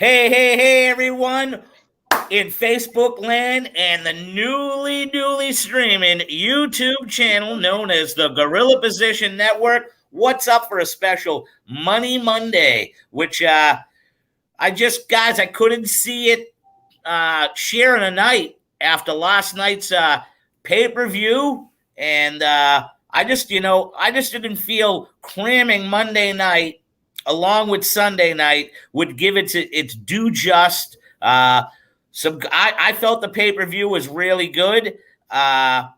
Hey, everyone in Facebook land and the newly streaming YouTube channel known as the Gorilla Position Network. What's up for a special Money Monday, which I couldn't see it sharing a night after last night's pay-per-view. And I just didn't feel cramming Monday night along with Sunday night would give it its due just. I felt the pay per view was really good. I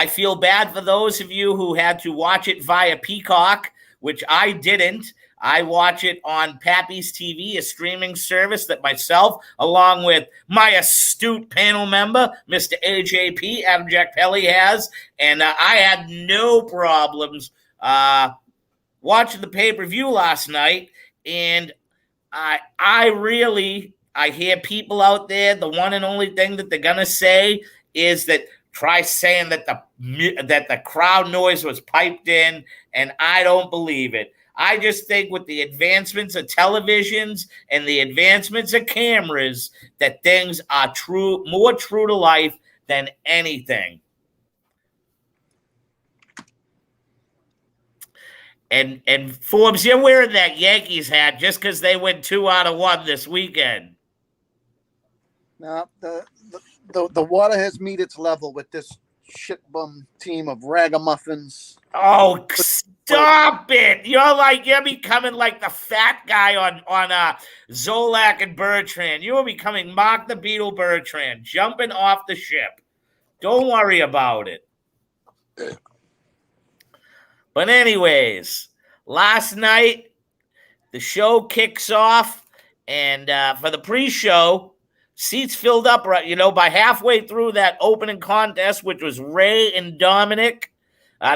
feel bad for those of you who had to watch it via Peacock, which I didn't. I watch it on Pappy's TV, a streaming service that myself, along with my astute panel member, Mr. AJP, Adam Jack Pelly, has. And I had no problems watching the pay-per-view last night. And I hear people out there, the one and only thing that they're going to say is that try saying that the crowd noise was piped in, and I don't believe it. I just think with the advancements of televisions and the advancements of cameras that things are more true to life than anything. And Forbes, you're wearing that Yankees hat just because they win 2 out of 1 this weekend. Now, the water has met its level with this shit bum team of ragamuffins. Oh, stop it! You're becoming like the fat guy on Zolak and Bertrand. You are becoming Mark the Beetle Bertrand, jumping off the ship. Don't worry about it. But anyways, last night the show kicks off, and for the pre-show, seats filled up by halfway through that opening contest, which was Ray and Dominic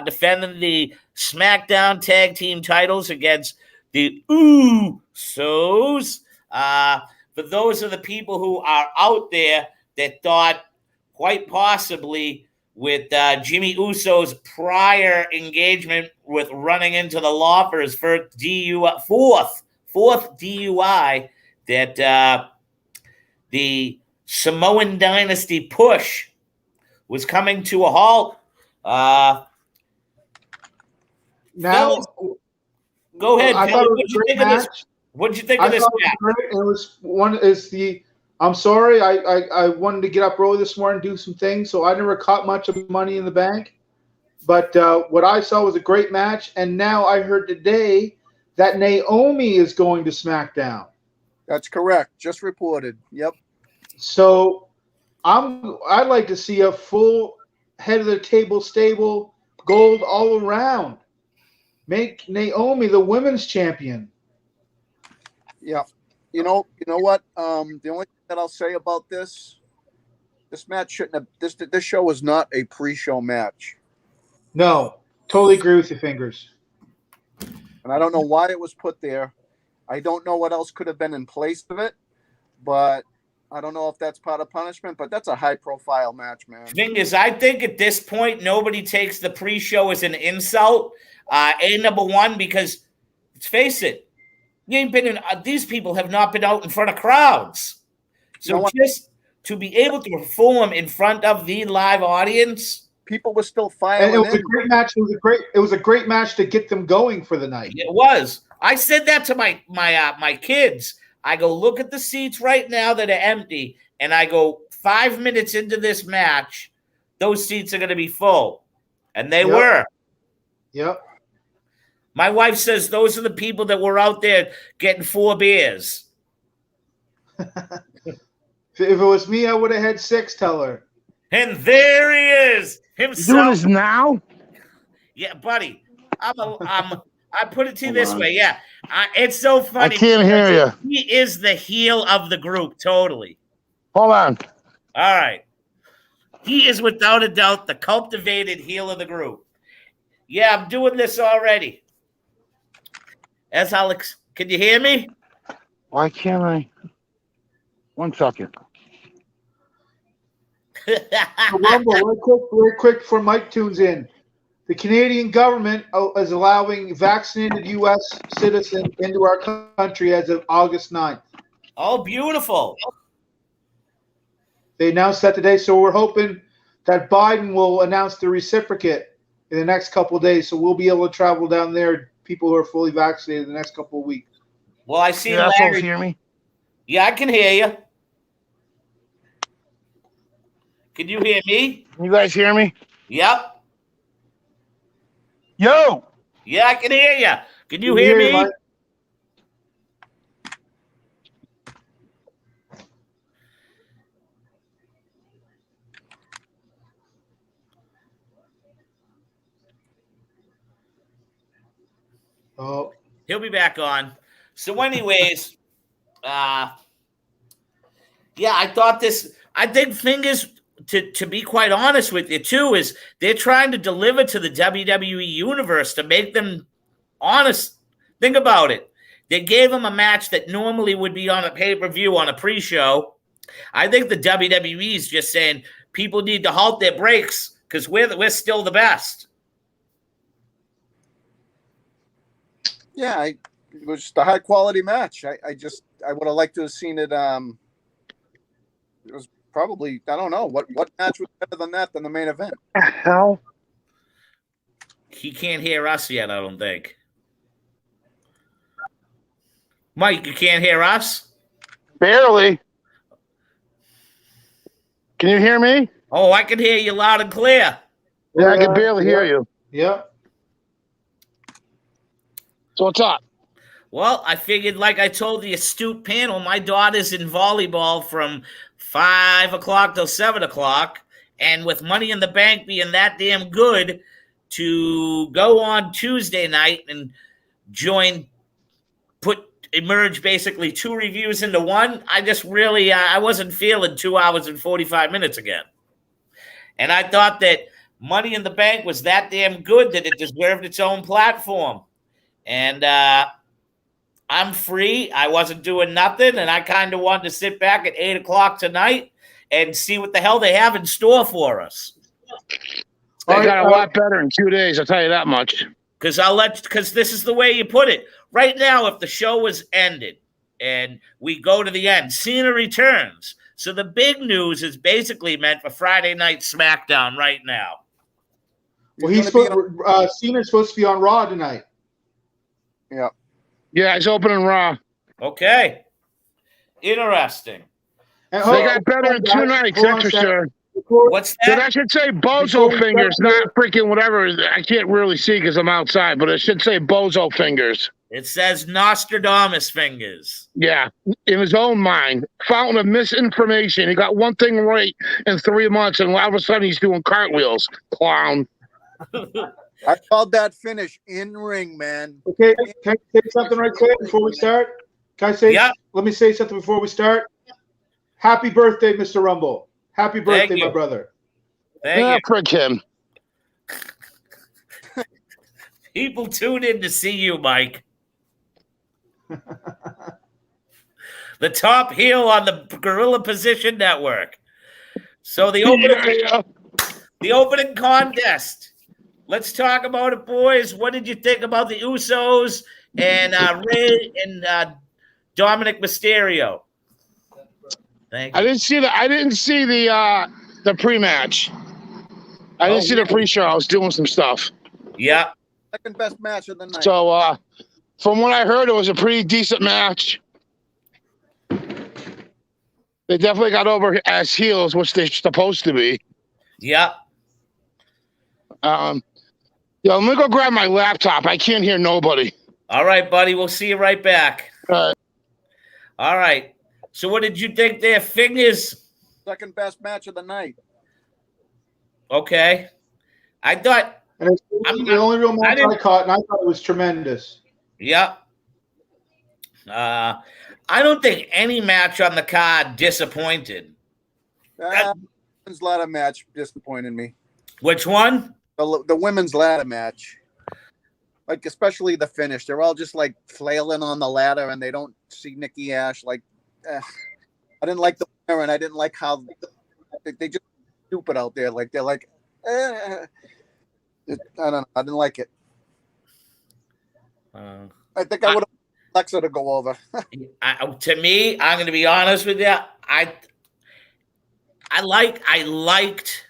defending the SmackDown Tag Team titles against the Usos. For those of the people who are out there that thought quite possibly with Jimmy Uso's prior engagement with running into the law for his fourth DUI, that the Samoan Dynasty push was coming to a halt. Now, go ahead. I thought it was a great match. What did you think of this match? I'm sorry. I wanted to get up early this morning and do some things, so I never caught much of Money in the Bank. But what I saw was a great match, and now I heard today that Naomi is going to SmackDown. That's correct. Just reported. Yep. So I'd like to see a full head of the table stable, gold all around. Make Naomi the women's champion. Yeah. You know what? The only thing that I'll say about this match shouldn't have. This show was not a pre-show match. No, totally agree with your fingers. And I don't know why it was put there. I don't know what else could have been in place of it, but I don't know if that's part of punishment. But that's a high-profile match, man. Thing is, I think at this point nobody takes the pre-show as an insult. Number one, because let's face it, you ain't been in. These people have not been out in front of crowds, so just to be able to perform in front of the live audience, people were still filing. And it was a great match. It was a great match to get them going for the night. It was. I said that to my kids. I go, look at the seats right now that are empty, and I go, 5 minutes into this match, those seats are going to be full, and they were. Yep. My wife says those are the people that were out there getting 4 beers. If it was me, I would have had 6, tell her. And there he is himself. You doing this now? Yeah, buddy. I put it to you this way. Yeah, it's so funny. I can't hear you. He is the heel of the group, totally. Hold on. All right. He is without a doubt the cultivated heel of the group. Yeah, I'm doing this already. As Alex, can you hear me? Why can't I? 1 second. Rumble, real quick before Mike tunes in. The Canadian government is allowing vaccinated U.S. citizens into our country as of August 9th. Oh, beautiful. They announced that today, so we're hoping that Biden will announce the reciprocate in the next couple of days, so we'll be able to travel down there, people who are fully vaccinated, in the next couple of weeks. Well, I You seen assholes Larry. hear me? Yeah, I can hear you. Can you hear me? You guys hear me? Yep. Yo! Yeah, I can hear you. Can you We hear me? Mike. Oh, He'll be back on. So, anyways, yeah, I thought this. I think Fingers, to be quite honest with you, too, is they're trying to deliver to the WWE universe to make them honest. Think about it. They gave them a match that normally would be on a pay-per-view on a pre-show. I think the WWE is just saying people need to halt their brakes because we're still the best. Yeah, it was just a high quality match. I would have liked to have seen it. It was probably, I don't know what match was better than that than the main event. Hell? He can't hear us yet, I don't think. Mike, you can't hear us? Barely. Can you hear me? Oh, I can hear you loud and clear. Yeah, I can barely hear you. yeah. So what's up? Well, I figured, like I told the astute panel, my daughter's in volleyball from 5 o'clock till 7 o'clock. And with Money in the Bank being that damn good, to go on Tuesday night and merge basically two reviews into one, I just really, I wasn't feeling 2 hours and 45 minutes again. And I thought that Money in the Bank was that damn good that it deserved its own platform. And I'm free. I wasn't doing nothing, and I kind of wanted to sit back at 8 o'clock tonight and see what the hell they have in store for us. They All got right, a lot better in 2 days, I'll tell you that much. Because this is the way you put it. Right now, if the show was ended and we go to the end, Cena returns. So the big news is basically meant for Friday Night SmackDown right now. Well, Cena's supposed to be on Raw tonight. Yeah. Yeah, it's opening Raw. Okay. Interesting. And They got better in 2 nights, that's for sure. What's So that? that should say Bozo Fingers, not freaking whatever. I can't really see because I'm outside, but it should say Bozo Fingers. It says Nostradamus fingers. Yeah, in his own mind. Fountain of misinformation. He got one thing right in 3 months, and all of a sudden he's doing cartwheels. Clown. I called that finish in ring, man. Okay, can I say something right quick before we start? Can I say? Yeah. Let me say something before we start. Happy birthday, Mr. Rumble. Happy birthday, you. my brother. Thank Yeah, you. prick him. People tune in to see you, Mike. The top heel on the Gorilla Position Network. So the opening contest. Let's talk about it, boys. What did you think about the Usos and Ray and Dominic Mysterio? Thank you. I didn't see the pre-match. I didn't see the pre-show. I was doing some stuff. Yeah. Second best match of the night. So from what I heard, it was a pretty decent match. They definitely got over as heels, which they're supposed to be. Yeah. Let me go grab my laptop. I can't hear nobody. All right, buddy. We'll see you right back. All right. So what did you think there, Fingers? Second best match of the night. Okay. I thought. And it's the only real match I caught, and I thought it was tremendous. Yeah. I don't think any match on the card disappointed. Women's ladder match disappointed me. Which one? The women's ladder match. Like, especially the finish. They're all just, like, flailing on the ladder, and they don't see Nikki Ash. Like, I didn't like the winner, and I didn't like how they just stupid out there. Like, they're like, I don't know. I didn't like it. I think I would have Alexa to go over. To me, I'm going to be honest with you. I liked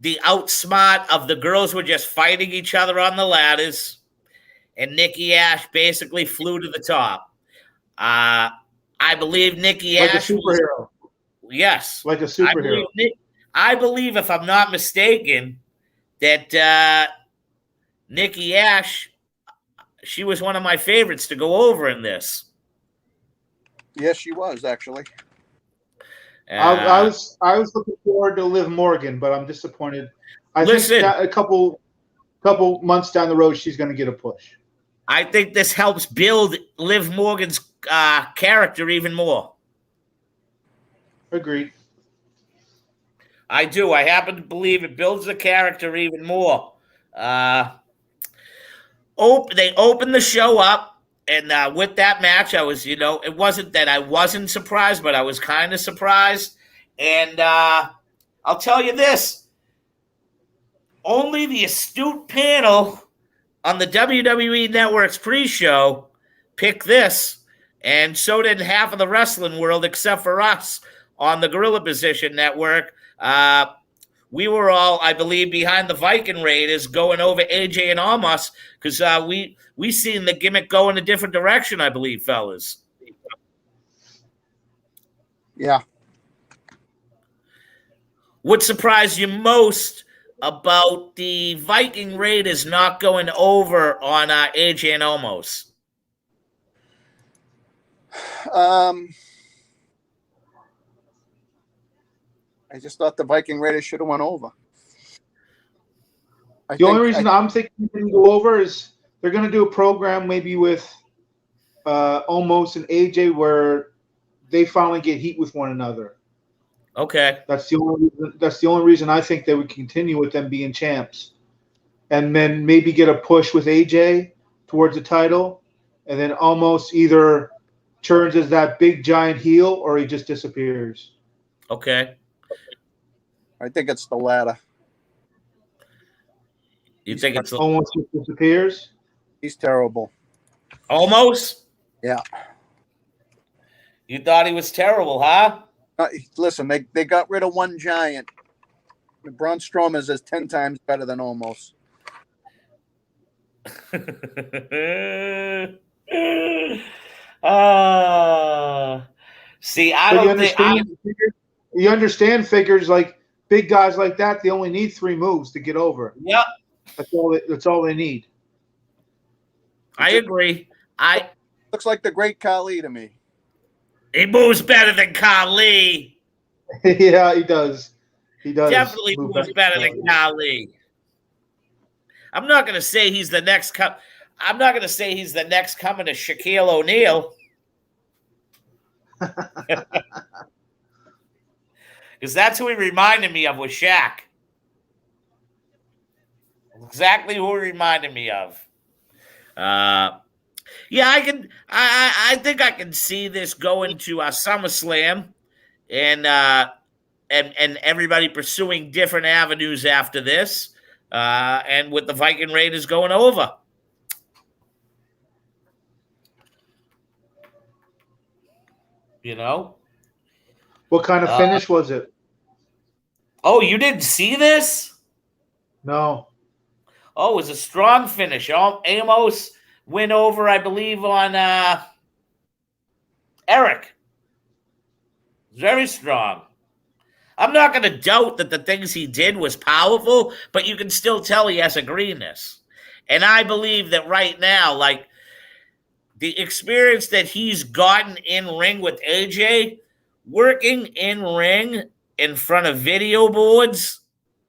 the outsmart of the girls were just fighting each other on the ladders, and Nikki Ash basically flew to the top. I believe Nikki Like Ash a superhero. Yes. Like a superhero. I believe, if I'm not mistaken, that Nikki Ash, she was one of my favorites to go over in this. Yes, she was actually. I was looking forward to Liv Morgan, but I'm disappointed. I think that a couple months down the road, she's going to get a push. I think this helps build Liv Morgan's character even more. Agreed. I do. I happen to believe it builds the character even more. They opened the show up, and with that match, I was, it wasn't that I wasn't surprised, but I was kind of surprised. And I'll tell you this, only the astute panel on the WWE Network's pre-show picked this, and so did half of the wrestling world except for us on the Gorilla Position Network. We were all, I believe, behind the Viking Raiders going over AJ and Omos because we seen the gimmick go in a different direction, I believe, fellas. Yeah. What surprised you most about the Viking Raiders not going over on AJ and Omos? I just thought the Viking Raiders should have went over. The only reason I'm thinking they didn't go over is they're going to do a program maybe with Omos and AJ where they finally get heat with one another. Okay. That's the only reason I think they would continue with them being champs. And then maybe get a push with AJ towards the title, and then Omos either turns as that big giant heel or he just disappears. Okay. I think it's the latter. You think it's Omos just disappears? He's terrible. Almost? Yeah. You thought he was terrible, huh? Listen, they got rid of one giant. Braun Strowman is 10 times better than Omos. See, I don't think you understand figures like big guys like that. They only need 3 moves to get over. Yep, that's all they need. I agree. Looks like the Great Khali to me. He moves better than Khali. Yeah, he does. He does. Definitely moves better than Khali. I'm not going to say he's the next. I'm not going to say he's the next coming to Shaquille O'Neal. Because that's who he reminded me of with Shaq. Exactly who he reminded me of. Yeah, I think I can see this going to SummerSlam, and everybody pursuing different avenues after this, and with the Viking Raiders going over. You know? What kind of finish was it? Oh, you didn't see this? No. Oh, it was a strong finish. Amos went over, I believe, on Eric. Very strong. I'm not going to doubt that the things he did was powerful, but you can still tell he has a greenness. And I believe that right now, like, the experience that he's gotten in ring with AJ, working in ring in front of video boards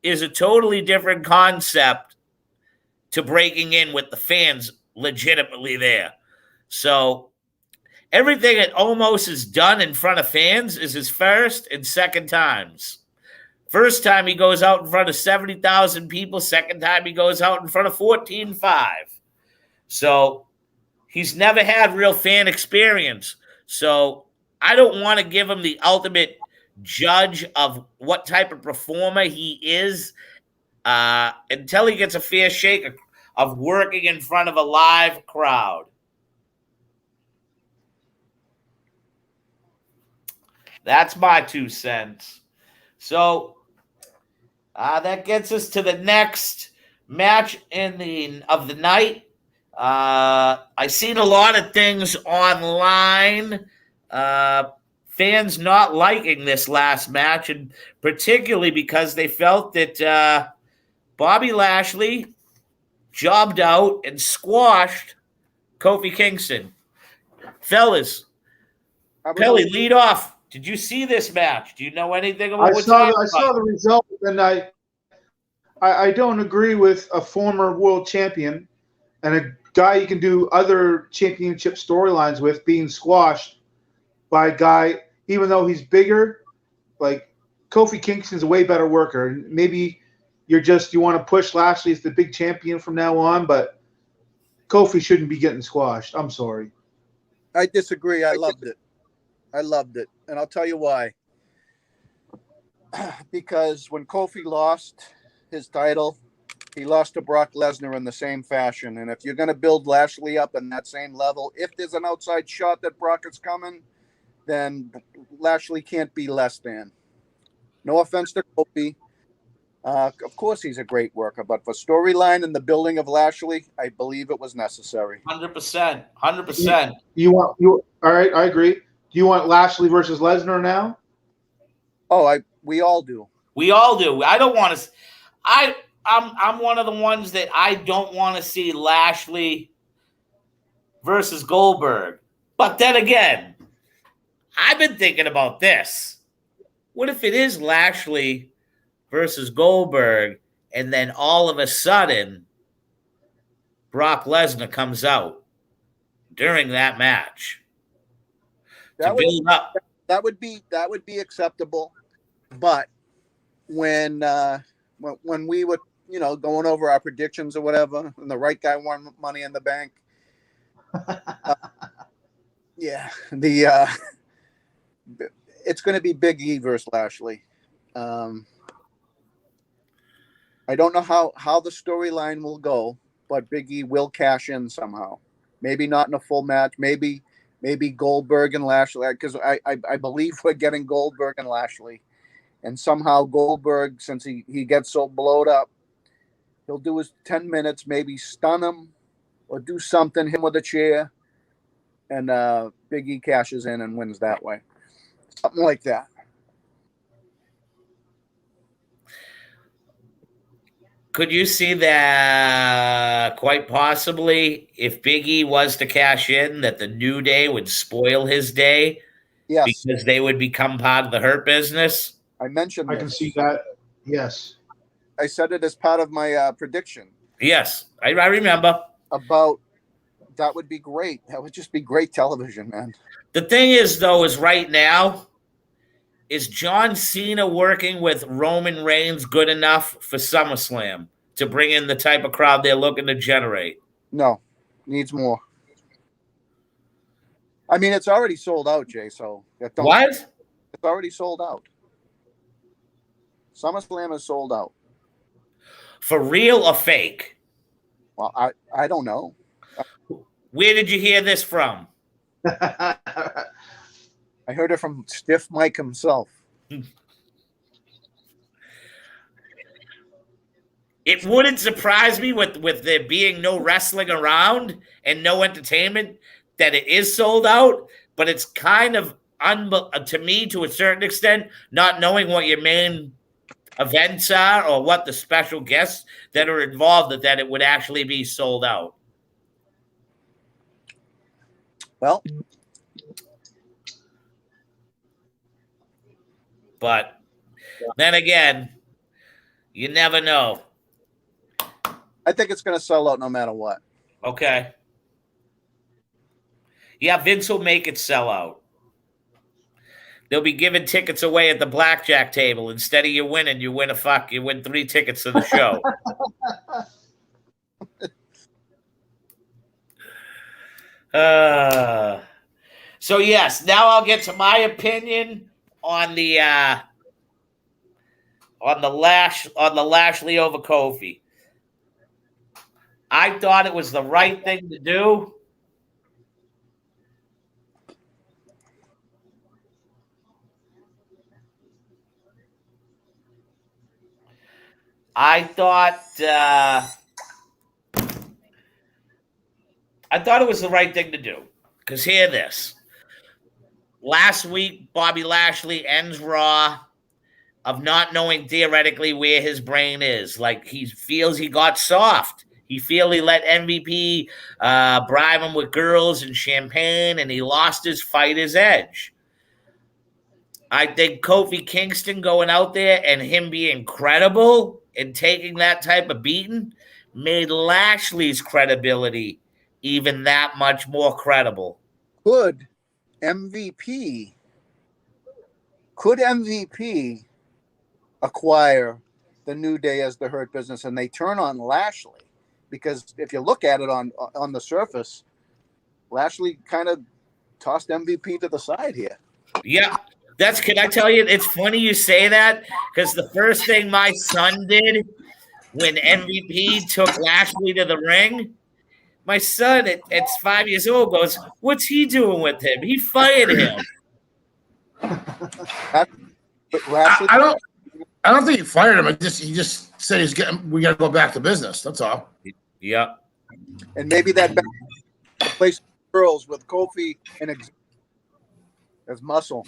is a totally different concept to breaking in with the fans legitimately there. So everything that Omos has done in front of fans is his first and second times. First time he goes out in front of 70,000 people. Second time he goes out in front of 14,500. So he's never had real fan experience. So I don't want to give him the ultimate judge of what type of performer he is until he gets a fair shake of working in front of a live crowd. That's my 2 cents. So that gets us to the next match of the night. I seen a lot of things online. Fans not liking this last match, and particularly because they felt that Bobby Lashley jobbed out and squashed Kofi Kingston. Fellas, Pelly, lead off. Did you see this match? Do you know anything about I saw the result, and I don't agree with a former world champion and a guy you can do other championship storylines with being squashed by a guy, even though he's bigger. Like, Kofi Kingston's a way better worker. And maybe you want to push Lashley as the big champion from now on, but Kofi shouldn't be getting squashed. I'm sorry. I disagree. I loved it. And I'll tell you why. Because when Kofi lost his title, he lost to Brock Lesnar in the same fashion. And if you're going to build Lashley up in that same level, if there's an outside shot that Brock is coming, then Lashley can't be less than. No offense to Kofi. Of course, he's a great worker, but for storyline and the building of Lashley, I believe it was necessary. 100%. 100%. All right, I agree. Do you want Lashley versus Lesnar now? Oh, we all do. We all do. I don't want to. I'm one of the ones that I don't want to see Lashley versus Goldberg. But then again, I've been thinking about this. What if it is Lashley versus Goldberg, and then all of a sudden, Brock Lesnar comes out during that match to build up? That would be acceptable. But when we were, going over our predictions or whatever, and the right guy won Money in the Bank, it's going to be Big E versus Lashley. I don't know how the storyline will go, but Big E will cash in somehow. Maybe not in a full match. Maybe Goldberg and Lashley, because I believe we're getting Goldberg and Lashley. And somehow Goldberg, since he gets so blowed up, he'll do his 10 minutes, maybe stun him or do something, hit him with a chair, and Big E cashes in and wins that way. Something like that. Could you see that quite possibly if Big E was to cash in, that the New Day would spoil his day? Yes. Because they would become part of the Hurt Business? I mentioned I can see that. Yes. I said it as part of my prediction. Yes, I remember. About that would be great. That would just be great television, man. The thing is, though, is right now, is John Cena working with Roman Reigns good enough for SummerSlam to bring in the type of crowd they're looking to generate? No, needs more. I mean, it's already sold out, Jay. So what? It's already sold out. SummerSlam is sold out. For real or fake? Well, I don't know. Where did you hear this from? I heard it from Stiff Mike himself. It wouldn't surprise me with there being no wrestling around and no entertainment that it is sold out, but it's kind of, to me, to a certain extent, not knowing what your main events are or what the special guests that are involved, that it would actually be sold out. Well, but then again, you never know. I think it's going to sell out no matter what. Okay. Yeah, Vince will make it sell out. They'll be giving tickets away at the blackjack table. Instead of you winning, you win 3 tickets to the show. So yes, now I'll get to my opinion on the Lashley over Kofi. I thought it was the right thing to do. I thought it was the right thing to do. Because hear this. Last week, Bobby Lashley ends Raw of not knowing theoretically where his brain is. Like, he feels he got soft. He feels he let MVP bribe him with girls and champagne, and he lost his fighter's edge. I think Kofi Kingston going out there and him being credible and taking that type of beating made Lashley's credibility even that much more credible. Could MVP acquire the New Day as the Hurt Business and they turn on Lashley? Because if you look at it on the surface, Lashley kind of tossed MVP to the side here. Yeah. Can I tell you, it's funny you say that, because the first thing my son did when MVP took Lashley to the ring, my son at 5 years old goes, "What's he doing with him? He fired him." Lashley, I don't think he fired him. He just said we got to go back to business. That's all. Yeah. and maybe that place girls with Kofi and as Muscle.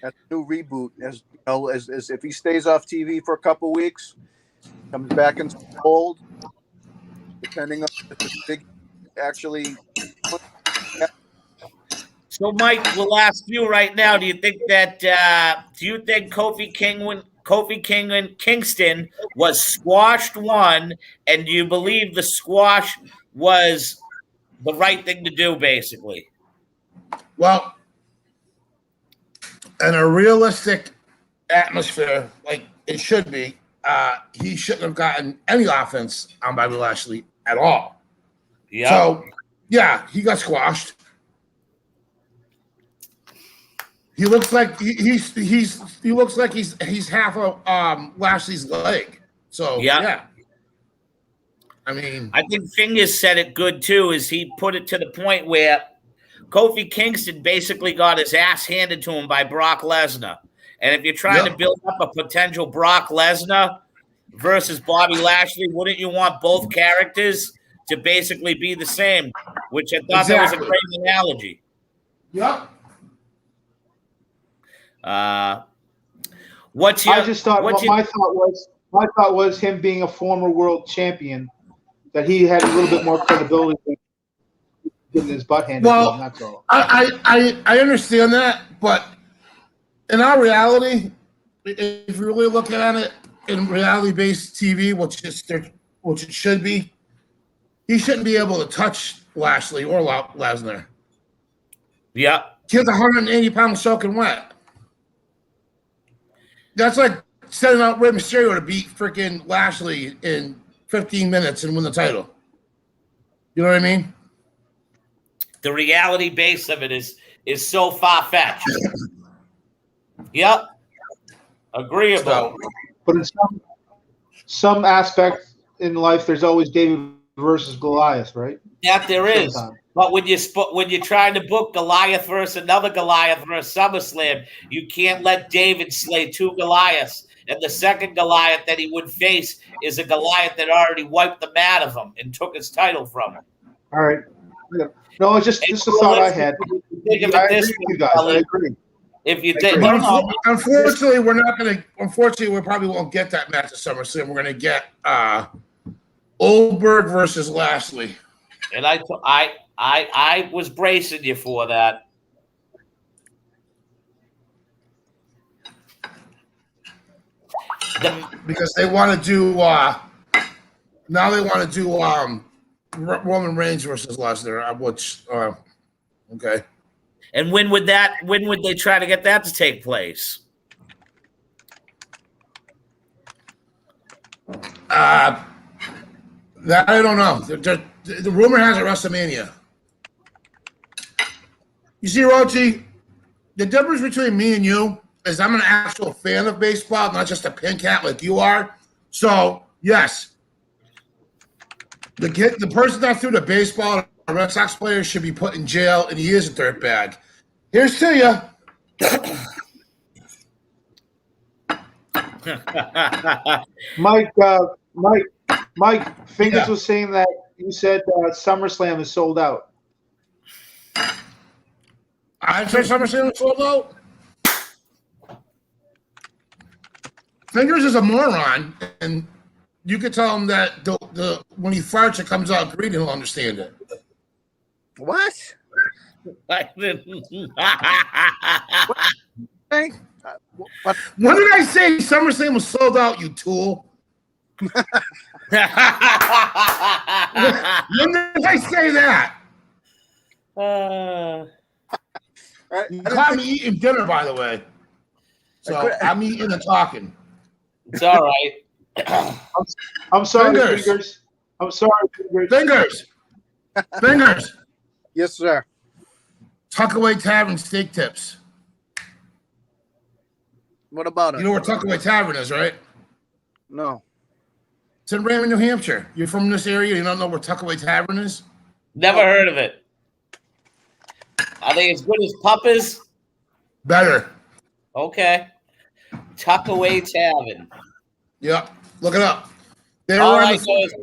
That's a new reboot. As you know, as if he stays off TV for a couple weeks, comes back and old, depending on if the big actually. So, Mike, we'll ask you right now. Do you think Kofi Kingston was squashed one, and do you believe the squash was the right thing to do, basically? Well, in a realistic atmosphere, like it should be, he shouldn't have gotten any offense on Bobby Lashley at all. Yeah. So, yeah, he got squashed. He looks like he looks like he's half of Lashley's leg. So yeah. I mean, I think Fingers said it good too. Is he put it to the point where Kofi Kingston basically got his ass handed to him by Brock Lesnar, and if you're trying to build up a potential Brock Lesnar versus Bobby Lashley, wouldn't you want both characters to basically be the same? Which I thought that was a great analogy. Yep. My thought was him being a former world champion, that he had a little bit more credibility than getting his butt handed to him. That's all. I understand that, but in our reality, if you're really looking at it in reality-based TV, which it should be, he shouldn't be able to touch Lashley or Lesnar. Yeah. Kid's 180 pounds soaking wet. That's like setting out Rey Mysterio to beat freaking Lashley in 15 minutes and win the title. You know what I mean? The reality base of it is so far-fetched. Yep. Agreeable. But in some aspect in life, there's always David versus Goliath, right? That there is. But when you're trying to book Goliath versus another Goliath versus SummerSlam, you can't let David slay two Goliaths. And the second Goliath that he would face is a Goliath that already wiped them out of him and took his title from him. All right. No, it's just a thought I had. I agree with you guys. I agree. If you think, unfortunately, we're not going to. Unfortunately, we probably won't get that match at SummerSlam. We're going to get Goldberg versus Lashley. And I was bracing you for that. Because they want to do now they want to do Roman Reigns versus Lesnar, which okay. And when would they try to get that to take place? That I don't know. The rumor has it WrestleMania. You see, Rochi, the difference between me and you is I'm an actual fan of baseball, not just a pink hat like you are. So, yes, the person that threw the baseball at a Red Sox player should be put in jail, and he is a dirtbag. Here's to you. Mike, Fingers Yeah. was saying that you said SummerSlam is sold out. I said SummerSlam was sold out. Fingers is a moron, and you could tell him that the when he farts, it comes out green, he'll understand it. What? Hey, what? When did I say SummerSlam was sold out, you tool? When did I say that? You caught me eating dinner, by the way. So I'm eating and talking. It's all right. I'm sorry, Fingers. Fingers. I'm sorry, Fingers. Fingers. Fingers. Yes, sir. Tuckaway Tavern steak tips. What about it? You know where Tuckaway Tavern is, right? No. It's in Raymond, New Hampshire. You're from this area, you don't know where Tuckaway Tavern is? Never heard of it. Are they as good as Papa's? Better. Okay. Tuckaway Tavern. Yep. Look it up. They were All on I the- know is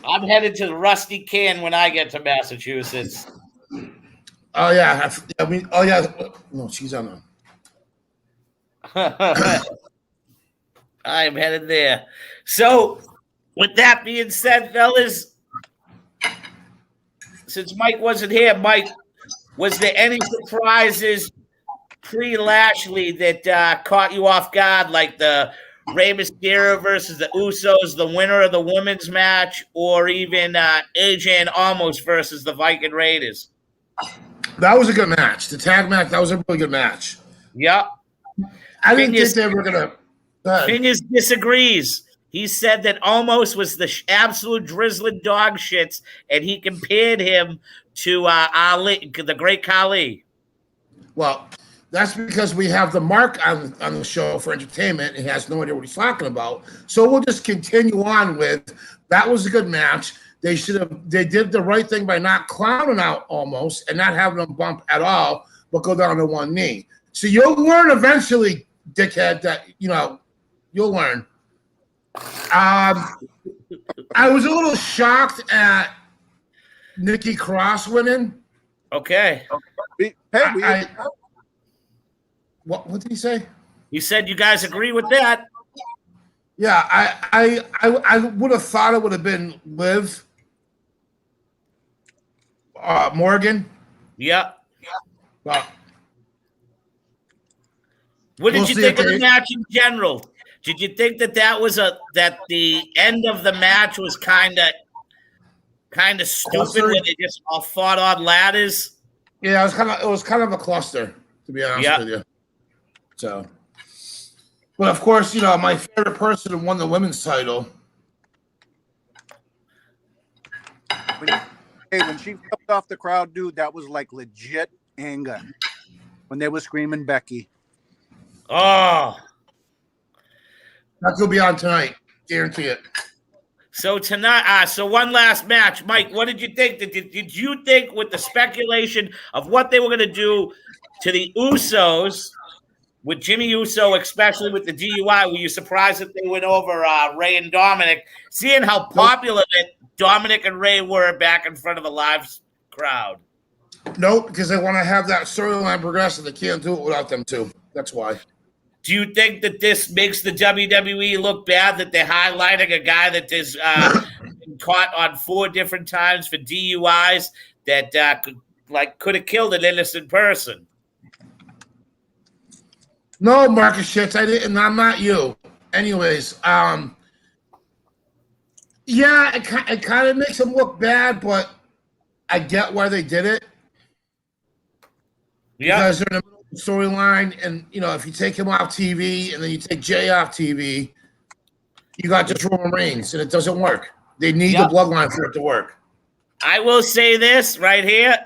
I'm headed to the Rusty Can when I get to Massachusetts. Oh yeah. I mean, oh yeah. No, she's on I am headed there. So, with that being said, fellas, since Mike wasn't here, Mike, was there any surprises pre-Lashley that caught you off guard, like the Rey Mysterio versus the Usos, the winner of the women's match, or even AJ and Almost versus the Viking Raiders? That was a good match. The tag match, that was a really good match. Yep. I didn't Phineas- think they were gonna. Go ahead. Phineas disagrees. He said that Almost was the absolute drizzling dog shits, and he compared him to Ali, the great Khali. Well, that's because we have the Mark on the show for entertainment. And he has no idea what he's talking about. So we'll just continue on with that was a good match. They did the right thing by not clowning out Almost and not having him bump at all, but go down to one knee. So you'll learn eventually, dickhead, that you'll learn. I was a little shocked at Nikki Cross winning. Okay. What did he say? You said you guys agree with that. Yeah, I would have thought it would have been Liv Morgan. Yep. Well, What did We'll you see think if of the they- match in general? Did you think that was that the end of the match was kind of stupid Cluster? when they just all fought on ladders? yeah, it was kind of a cluster, to be honest Yeah. with you. So, but of course, my favorite person who won the women's title. When she flipped off the crowd, dude, that was like legit anger when they were screaming Becky. Oh, That could be on tonight, guarantee it. so tonight, so one last match, Mike. What did you think? Did you think with the speculation of what they were going to do to the Usos with Jimmy Uso, especially with the DUI, were you surprised that they went over Ray and Dominic, seeing how popular that Dominic and Ray were back in front of a live crowd? Nope, because they want to have that storyline progress, and they can't do it without them two. That's why. Do you think that this makes the WWE look bad that they're highlighting a guy that is been caught on 4 different times for DUIs that could have killed an innocent person? No, Marcus Shits, I didn't. I'm not you. Anyways, yeah, it kind of makes them look bad, but I get why they did it. Yeah, Because they're in the middle of the storyline, and if you take him off TV and then you take Jay off TV, you got just Roman Reigns, and it doesn't work. They need Yeah. the bloodline for it to work. I will say this right here,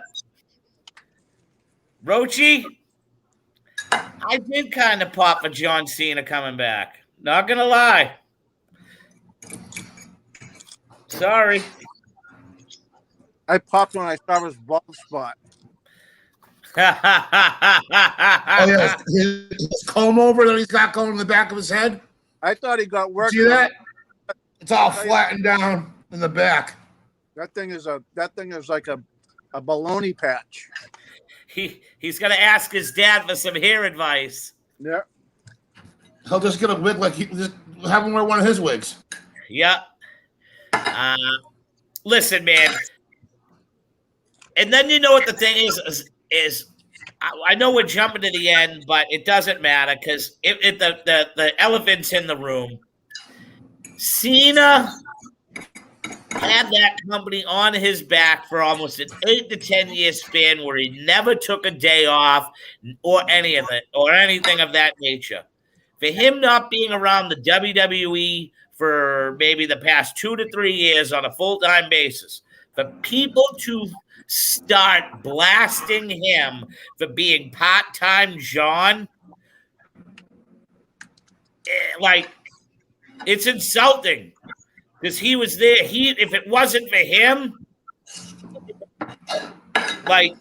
Rochi. I did kind of pop for John Cena coming back. Not gonna lie. Sorry. I popped when I saw his bald spot. Oh yeah, his comb over that he's got going in the back of his head. I thought he got work. See that? It's all flattened down in the back. That thing is like a baloney patch. He's gonna ask his dad for some hair advice. Yeah. He'll just get a wig like just have him wear one of his wigs. Yeah. Listen, man. And then you know what the thing is I know we're jumping to the end, but it doesn't matter because the elephant's in the room. Cena had that company on his back for almost an 8 to 10 year span where he never took a day off or any of it or anything of that nature. For him not being around the WWE for maybe the past 2 to 3 years on a full-time basis, for people to start blasting him for being part-time John, like, it's insulting because he was there. If it wasn't for him, like,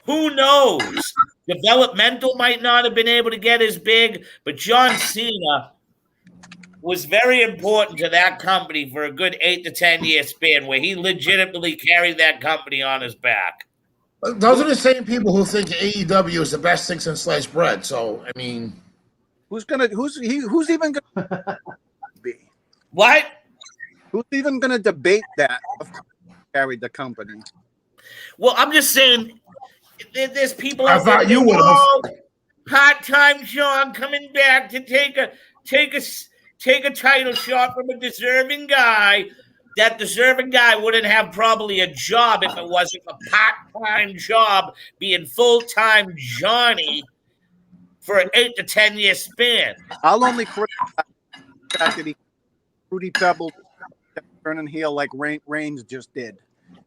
who knows? Developmental might not have been able to get as big, but John Cena was very important to that company for a good 8 to 10 year span where he legitimately carried that company on his back. Those are the same people who think AEW is the best thing since sliced bread. So, I mean, Who's even gonna be? What? Who's even gonna debate that? Carried the company. Well, I'm just saying, there's people. I thought you would have. Part-time John coming back to take a title shot from a deserving guy. That deserving guy wouldn't have probably a job if it wasn't a part-time job being full-time Johnny for an 8 to 10 year span. I'll only criticize the fact that Rudy Pebble turning heel like Reigns just did.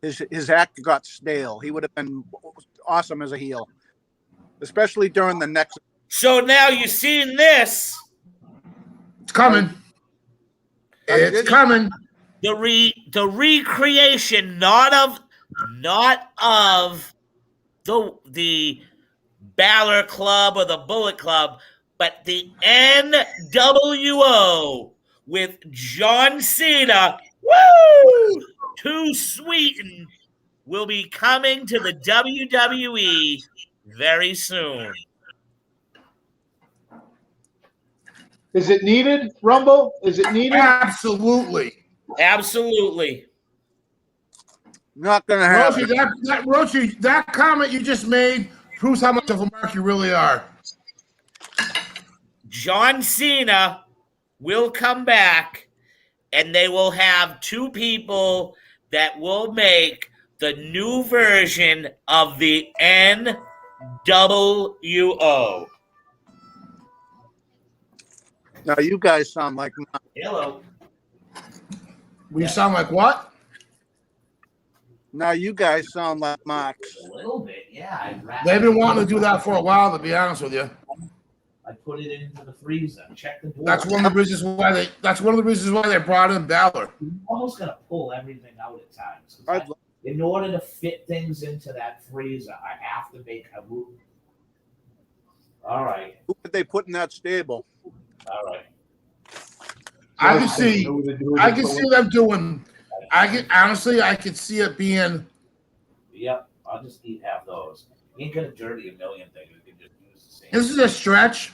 His act got stale. He would have been awesome as a heel, especially during the next. So now you're seeing this. It's coming. It's coming. The recreation, not of the Balor Club or the Bullet Club, but the NWO with John Cena, woo, to Sweeten, will be coming to the WWE very soon. Is it needed, Rumble? Is it needed? Absolutely. Absolutely. Not gonna happen. Roshi, that comment you just made proves how much of a mark you really are. John Cena will come back, and they will have two people that will make the new version of the NWO. Now you guys sound like Hello. We sound like what? now you guys sound like Mox. A little bit, yeah. They've been wanting to do that for a while, to be honest with you. I put it into the freezer. Check the door. That's one of the reasons why they brought in Balor. I'm almost gonna pull everything out at times. I'd- In order to fit things into that freezer, I have to make a move. All right. Who did they put in that stable? All right. I can see them doing. I could see it being. Yep. I'll just eat half those. You ain't gonna dirty a million things. You can just use the same. This is a stretch,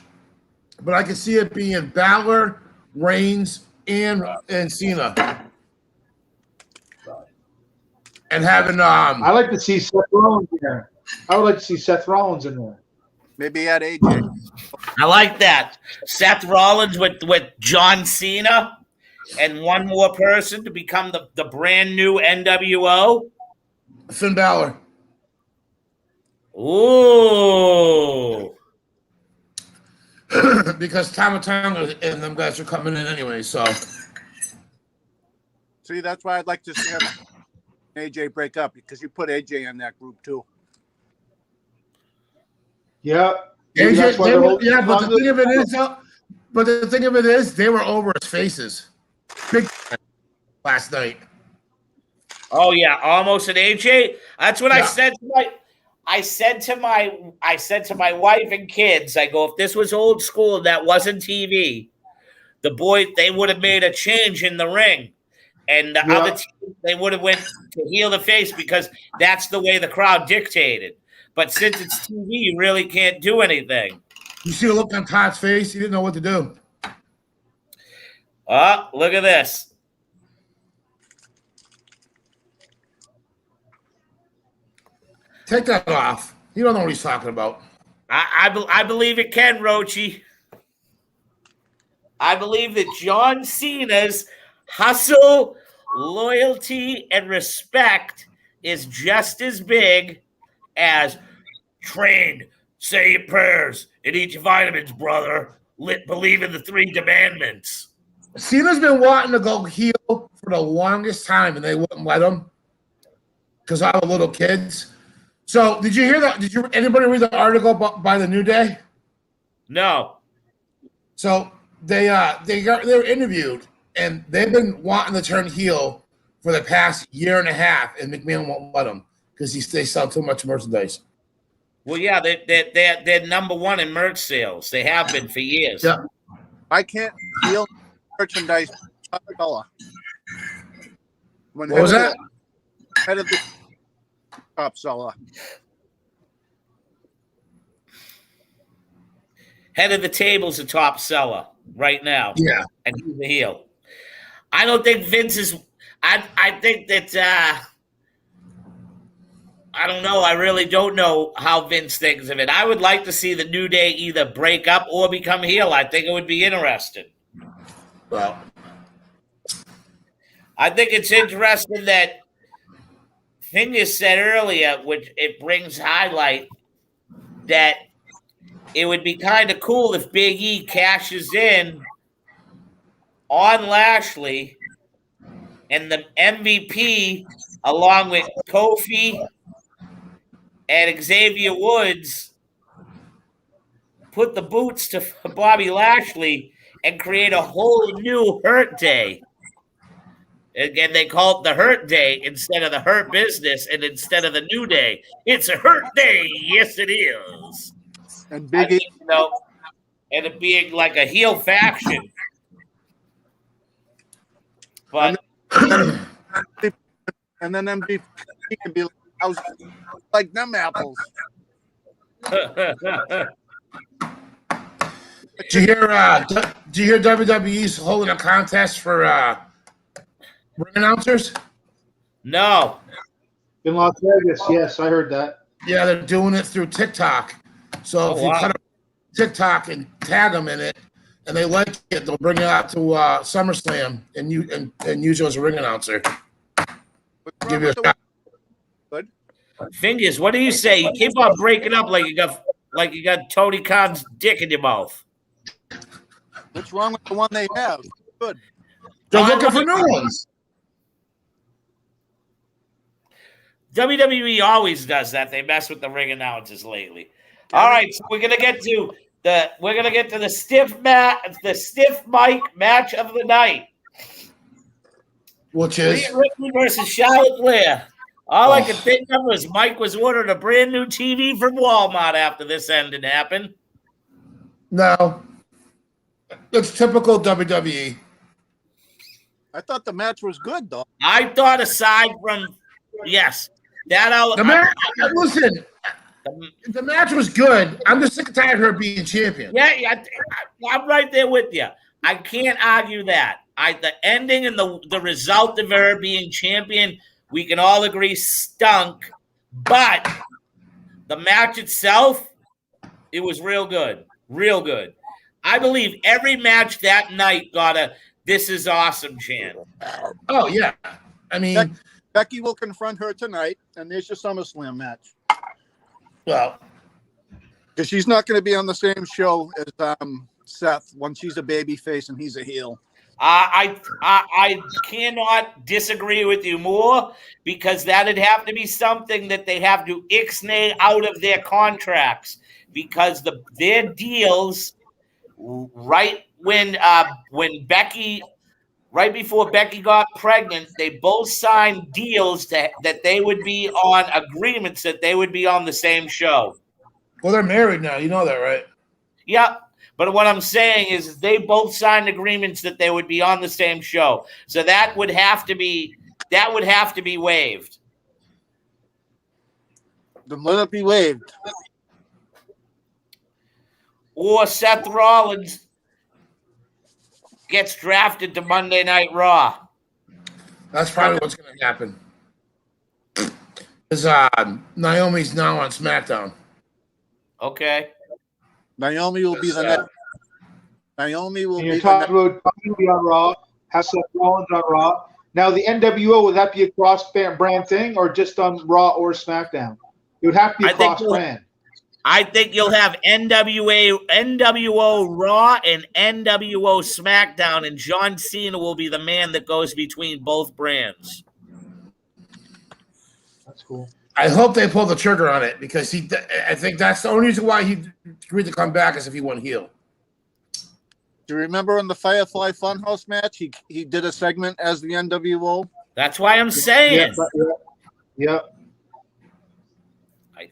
but I can see it being Balor, Reigns, and Cena, and having I like to see Seth Rollins in there. I would like to see Seth Rollins in there. Maybe add AJ. I like that. Seth Rollins with John Cena and one more person to become the brand new NWO. Finn Balor. Ooh. Because Tama Tonga and them guys are coming in anyway, so. See, that's why I'd like to see AJ break up because you put AJ in that group too. Yeah. Maybe that's why but they're the thing of it is, they were over as faces, big time last night. Oh yeah, almost an AJ. That's what Yeah. I said to my wife and kids. I go, if this was old school and that wasn't TV, they would have made a change in the ring. And the other team, they would have went to heel the face because that's the way the crowd dictated. But since it's TV, you really can't do anything. You see the look on Todd's face? He didn't know what to do. Oh, look at this. Take that off. You don't know what he's talking about. I believe it can, Rochi. I believe that John Cena's hustle, loyalty, and respect is just as big as train, say your prayers, and eat your vitamins, brother. Believe in the 3 commandments. Cena's been wanting to go heel for the longest time, and they wouldn't let him because all the little kids. So, did you hear that? Anybody read the article by the New Day? No. So they were interviewed, and they've been wanting to turn heel for the past year and a half, and McMahon won't let them because they sell too much merchandise. Well, yeah, they're number one in merch sales. They have been for years. Yeah. I can't feel merchandise color. What was that? Head of the top seller. Head of the table's a top seller right now. Yeah. And he's a heel. I don't think Vince is I think that I don't know. I really don't know how Vince thinks of it. I would like to see the New Day either break up or become heel. I think it would be interesting. Well, I think it's interesting that Phineas said earlier, which it brings highlight, that it would be kind of cool if Big E cashes in on Lashley and the MVP, along with Kofi and Xavier Woods, put the boots to Bobby Lashley and create a whole new Hurt Day. Again, they call it the Hurt Day instead of the Hurt Business and instead of the New Day. It's a Hurt Day. Yes, it is. And Big E, and it being like a heel faction. But and then MVP can be like, I was like them apples. Did you hear WWE's holding a contest for ring announcers? No. In Las Vegas, yes, I heard that. Yeah, they're doing it through TikTok. So if you cut up TikTok and tag them in it, and they like it, they'll bring it out to SummerSlam and use you as a ring announcer. Give you a shot. Good. Fingers, what do you say? You keep on breaking up like you got Tony Khan's dick in your mouth. What's wrong with the one they have? Good. They're looking for new ones. WWE always does that. They mess with the ring announcers lately. All right, so we're gonna get to the stiff mic match of the night. Which is Rhea Ripley versus Charlotte Flair. All I can think of was Mike was ordering a brand new TV from Walmart after this ending happened. no. It's typical WWE. I thought the match was good though. I thought aside from The match was good. I'm just sick and tired of her being champion. Yeah, I'm right there with you. I can't argue that. The ending and the result of her being champion, we can all agree stunk. But the match itself, it was real good. Real good. I believe every match that night got a "This is awesome" chant. Oh, yeah. I mean, Becky will confront her tonight, and there's your SummerSlam match. well, Because she's not going to be on the same show as Seth when she's a babyface and he's a heel. I cannot disagree with you more because that'd have to be something that they have to ixnay out of their contracts because their deals right when Becky right before Becky got pregnant, they both signed deals that they would be on agreements that they would be on the same show. well, they're married now. You know that, right? Yeah, But what I'm saying is they both signed agreements that they would be on the same show. So that would have to be waived. Then let it be waived. Or Seth Rollins gets drafted to Monday Night Raw. That's probably what's going to happen. Because Naomi's now on SmackDown. Okay. Naomi will be the next. Naomi will And be you're the talking next. about Naomi on Raw, have Seth Rollins on Raw. Now, the NWO, would that be a cross-brand thing or just on Raw or SmackDown? It would have to be a cross-brand. I think you'll have NWO Raw and NWO SmackDown, and John Cena will be the man that goes between both brands. That's cool. I hope they pull the trigger on it because I think that's the only reason why he agreed to come back is if he went heel. Do you remember in the Firefly Funhouse match, he did a segment as the NWO? That's why I'm saying. Yeah.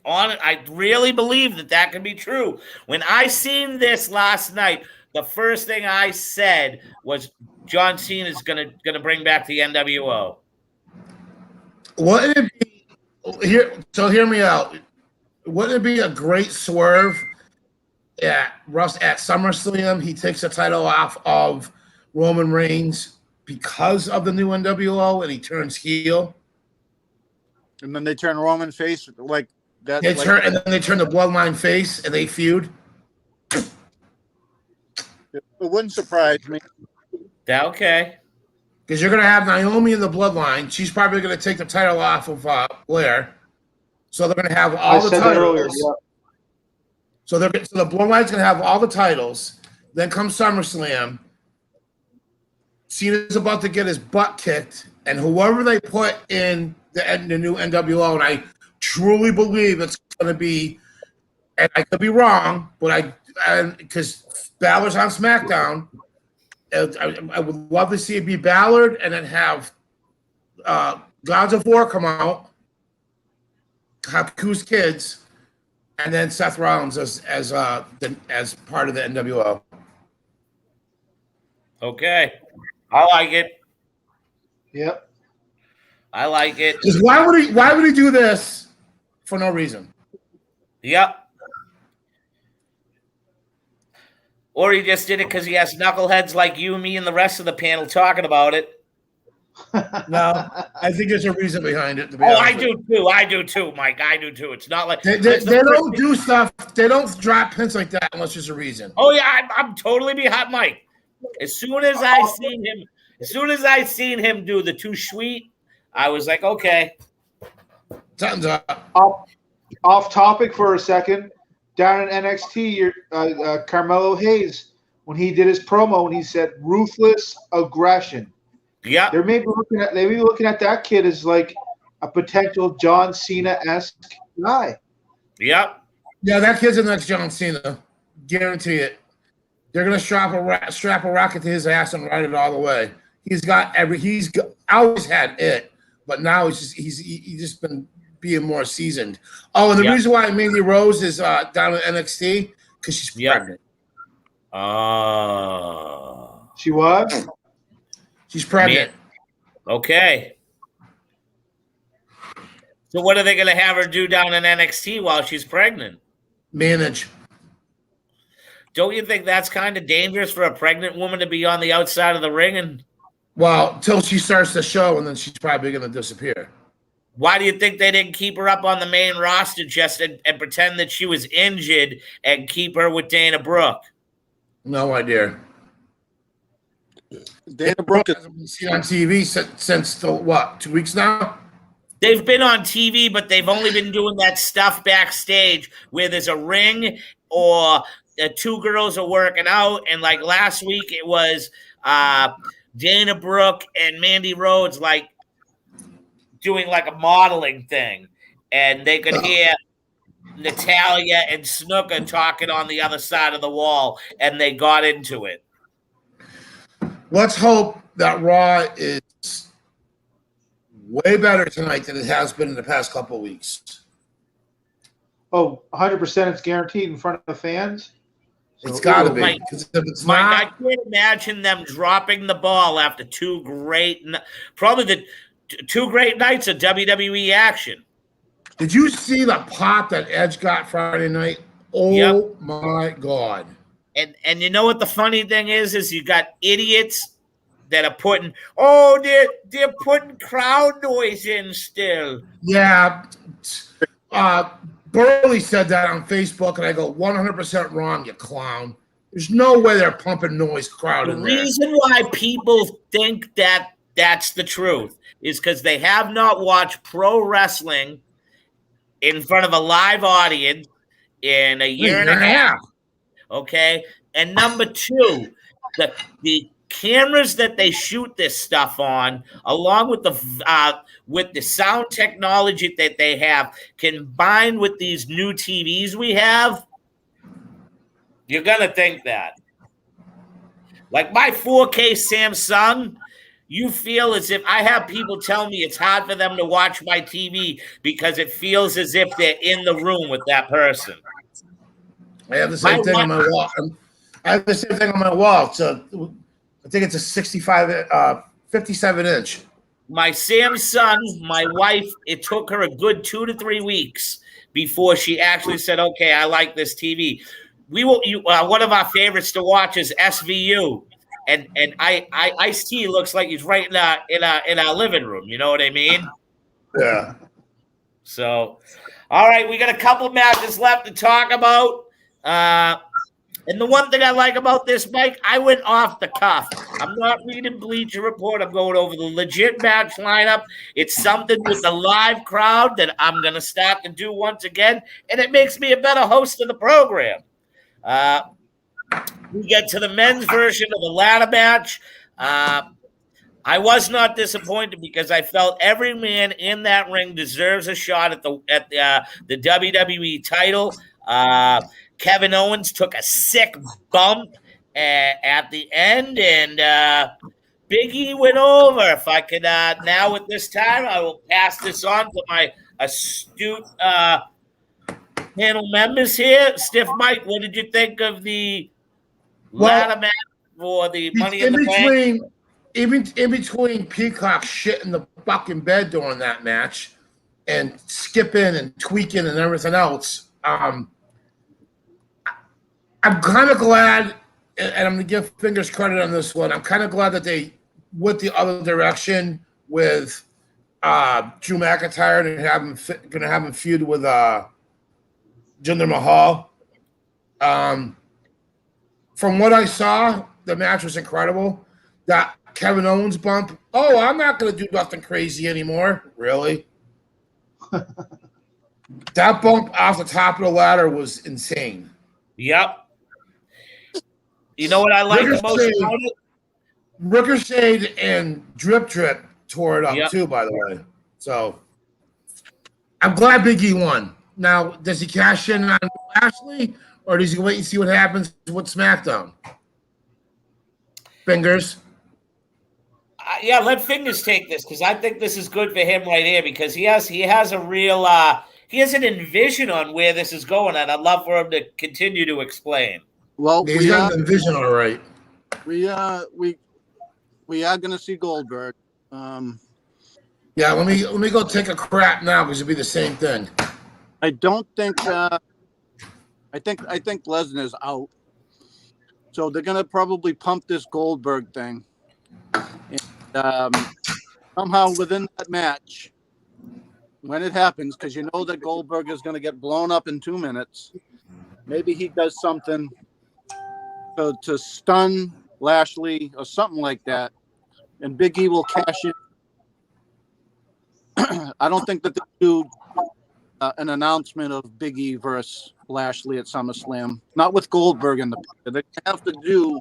I really believe that can be true. When I seen this last night, the first thing I said was John Cena is gonna bring back the NWO. Wouldn't it be here? So hear me out. Wouldn't it be a great swerve at SummerSlam? He takes the title off of Roman Reigns because of the new NWO, and he turns heel. And then they turn Roman face like that. And then they turn the Bloodline face, and they feud. It wouldn't surprise me. Okay. Because you're going to have Naomi in the Bloodline. She's probably going to take the title off of Blair. So they're going to have all the titles. Earlier, yeah. So the Bloodline's going to have all the titles. Then comes SummerSlam. Cena's about to get his butt kicked. And whoever they put in the new NWO, and I truly believe it's going to be, and I could be wrong, but because Balor's on SmackDown, I would love to see it be Ballard and then have Gods of War come out, Haku's kids, and then Seth Rollins as part of the NWO. Okay. I like it. Yep. I like it. Because why would he do this for no reason? Yep. Or he just did it because he has knuckleheads like you, me, and the rest of the panel talking about it. No, I think there's a reason behind it. I do too. I do too, Mike. I do too. It's not like they don't do stuff. They don't drop pins like that unless there's a reason. Oh yeah, I'm totally behind Mike. As soon as I seen him do the Too Sweet, I was like, okay. Something's up. Off topic for a second. Down in NXT, Carmelo Hayes, when he did his promo, and he said ruthless aggression. Yeah. They may be looking at that kid as like a potential John Cena-esque guy. Yep. Yeah, that kid's the next John Cena. Guarantee it. They're gonna strap a rocket to his ass and ride it all the way. He's always had it, but now he's just been being more seasoned. Oh, and the reason why Mandy Rose is down at NXT because she's pregnant. She was? She's pregnant. Okay. So what are they going to have her do down in NXT while she's pregnant? Manage. Don't you think that's kind of dangerous for a pregnant woman to be on the outside of the ring? And well, till she starts the show, and then she's probably going to disappear. Why do you think they didn't keep her up on the main roster just and pretend that she was injured and keep her with Dana Brooke? No idea. Dana Brooke hasn't been seen on TV since 2 weeks now? They've been on TV, but they've only been doing that stuff backstage where there's a ring or two girls are working out. And like last week, it was Dana Brooke and Mandy Rhodes like doing like a modeling thing. And they could hear Natalya and Snuka talking on the other side of the wall, and they got into it. Let's hope that Raw is way better tonight than it has been in the past couple of weeks. Oh, 100% it's guaranteed in front of fans. It's got to be. Mike, Because if it's Mike, I not, can't imagine them dropping the ball after probably the two great nights of WWE action. did you see the pop that Edge got Friday night? Oh Yep. my God. And you know what the funny thing is you got idiots that are putting they're putting crowd noise in still. Yeah. Burley said that on Facebook, and I go 100% wrong, you clown. There's no way they're pumping noise crowd The in there. reason why people think that that's the truth is because they have not watched pro wrestling in front of a live audience in a year and a half. Okay. And number two, the cameras that they shoot this stuff on, along with the sound technology that they have, combined with these new TVs we have, you're gonna think that. Like my 4K Samsung, you feel as if I have people tell me it's hard for them to watch my TV because it feels as if they're in the room with that person. I have the same thing on my wall. I have the same thing on my wall. So I think it's a 57 inch. My Samsung, my wife, it took her a good 2 to 3 weeks before she actually said, "Okay, I like this TV." One of our favorites to watch is SVU, and Ice-T looks like he's right in our living room. You know what I mean? Yeah. So, all right, we got a couple matches left to talk about. And the one thing I like about this, Mike, I went off the cuff. I'm not reading Bleacher Report. I'm going over the legit match lineup. It's something with the live crowd that I'm going to start to do once again, and it makes me a better host of the program. We get to the men's version of the ladder match. I was not disappointed because I felt every man in that ring deserves a shot at the WWE title. Kevin Owens took a sick bump at the end, and Big E went over. If I could now at this time, I will pass this on to my astute panel members here. Stiff Mike, what did you think of the ladder match for the Money in the Bank? Even in between Peacock shit in the fucking bed during that match and skipping and tweaking and everything else, I'm kind of glad, and I'm going to give Fingers credit on this one. I'm kind of glad that they went the other direction with Drew McIntyre and going to have him feud with Jinder Mahal. From what I saw, the match was incredible. That Kevin Owens bump. Oh, I'm not going to do nothing crazy anymore. Really? That bump off the top of the ladder was insane. Yep. You know what I like the most about it? Ricochet and Drip tore it up too, by the way. So I'm glad Big E won. Now, does he cash in on Lashley, or does he wait and see what happens with SmackDown? Fingers. Yeah, let Fingers take this because I think this is good for him right here because he has a real he has an envision on where this is going, and I'd love for him to continue to explain. Well, he's got the vision all right. We are going to see Goldberg. Yeah, let me go take a crap now because it'll be the same thing. I don't think. I think Lesnar's out, so they're going to probably pump this Goldberg thing. And, somehow within that match, when it happens, because you know that Goldberg is going to get blown up in 2 minutes, maybe he does something to stun Lashley or something like that, and Big E will cash in. I don't think that they do an announcement of Big E versus Lashley at SummerSlam. Not with Goldberg in the picture. They have to do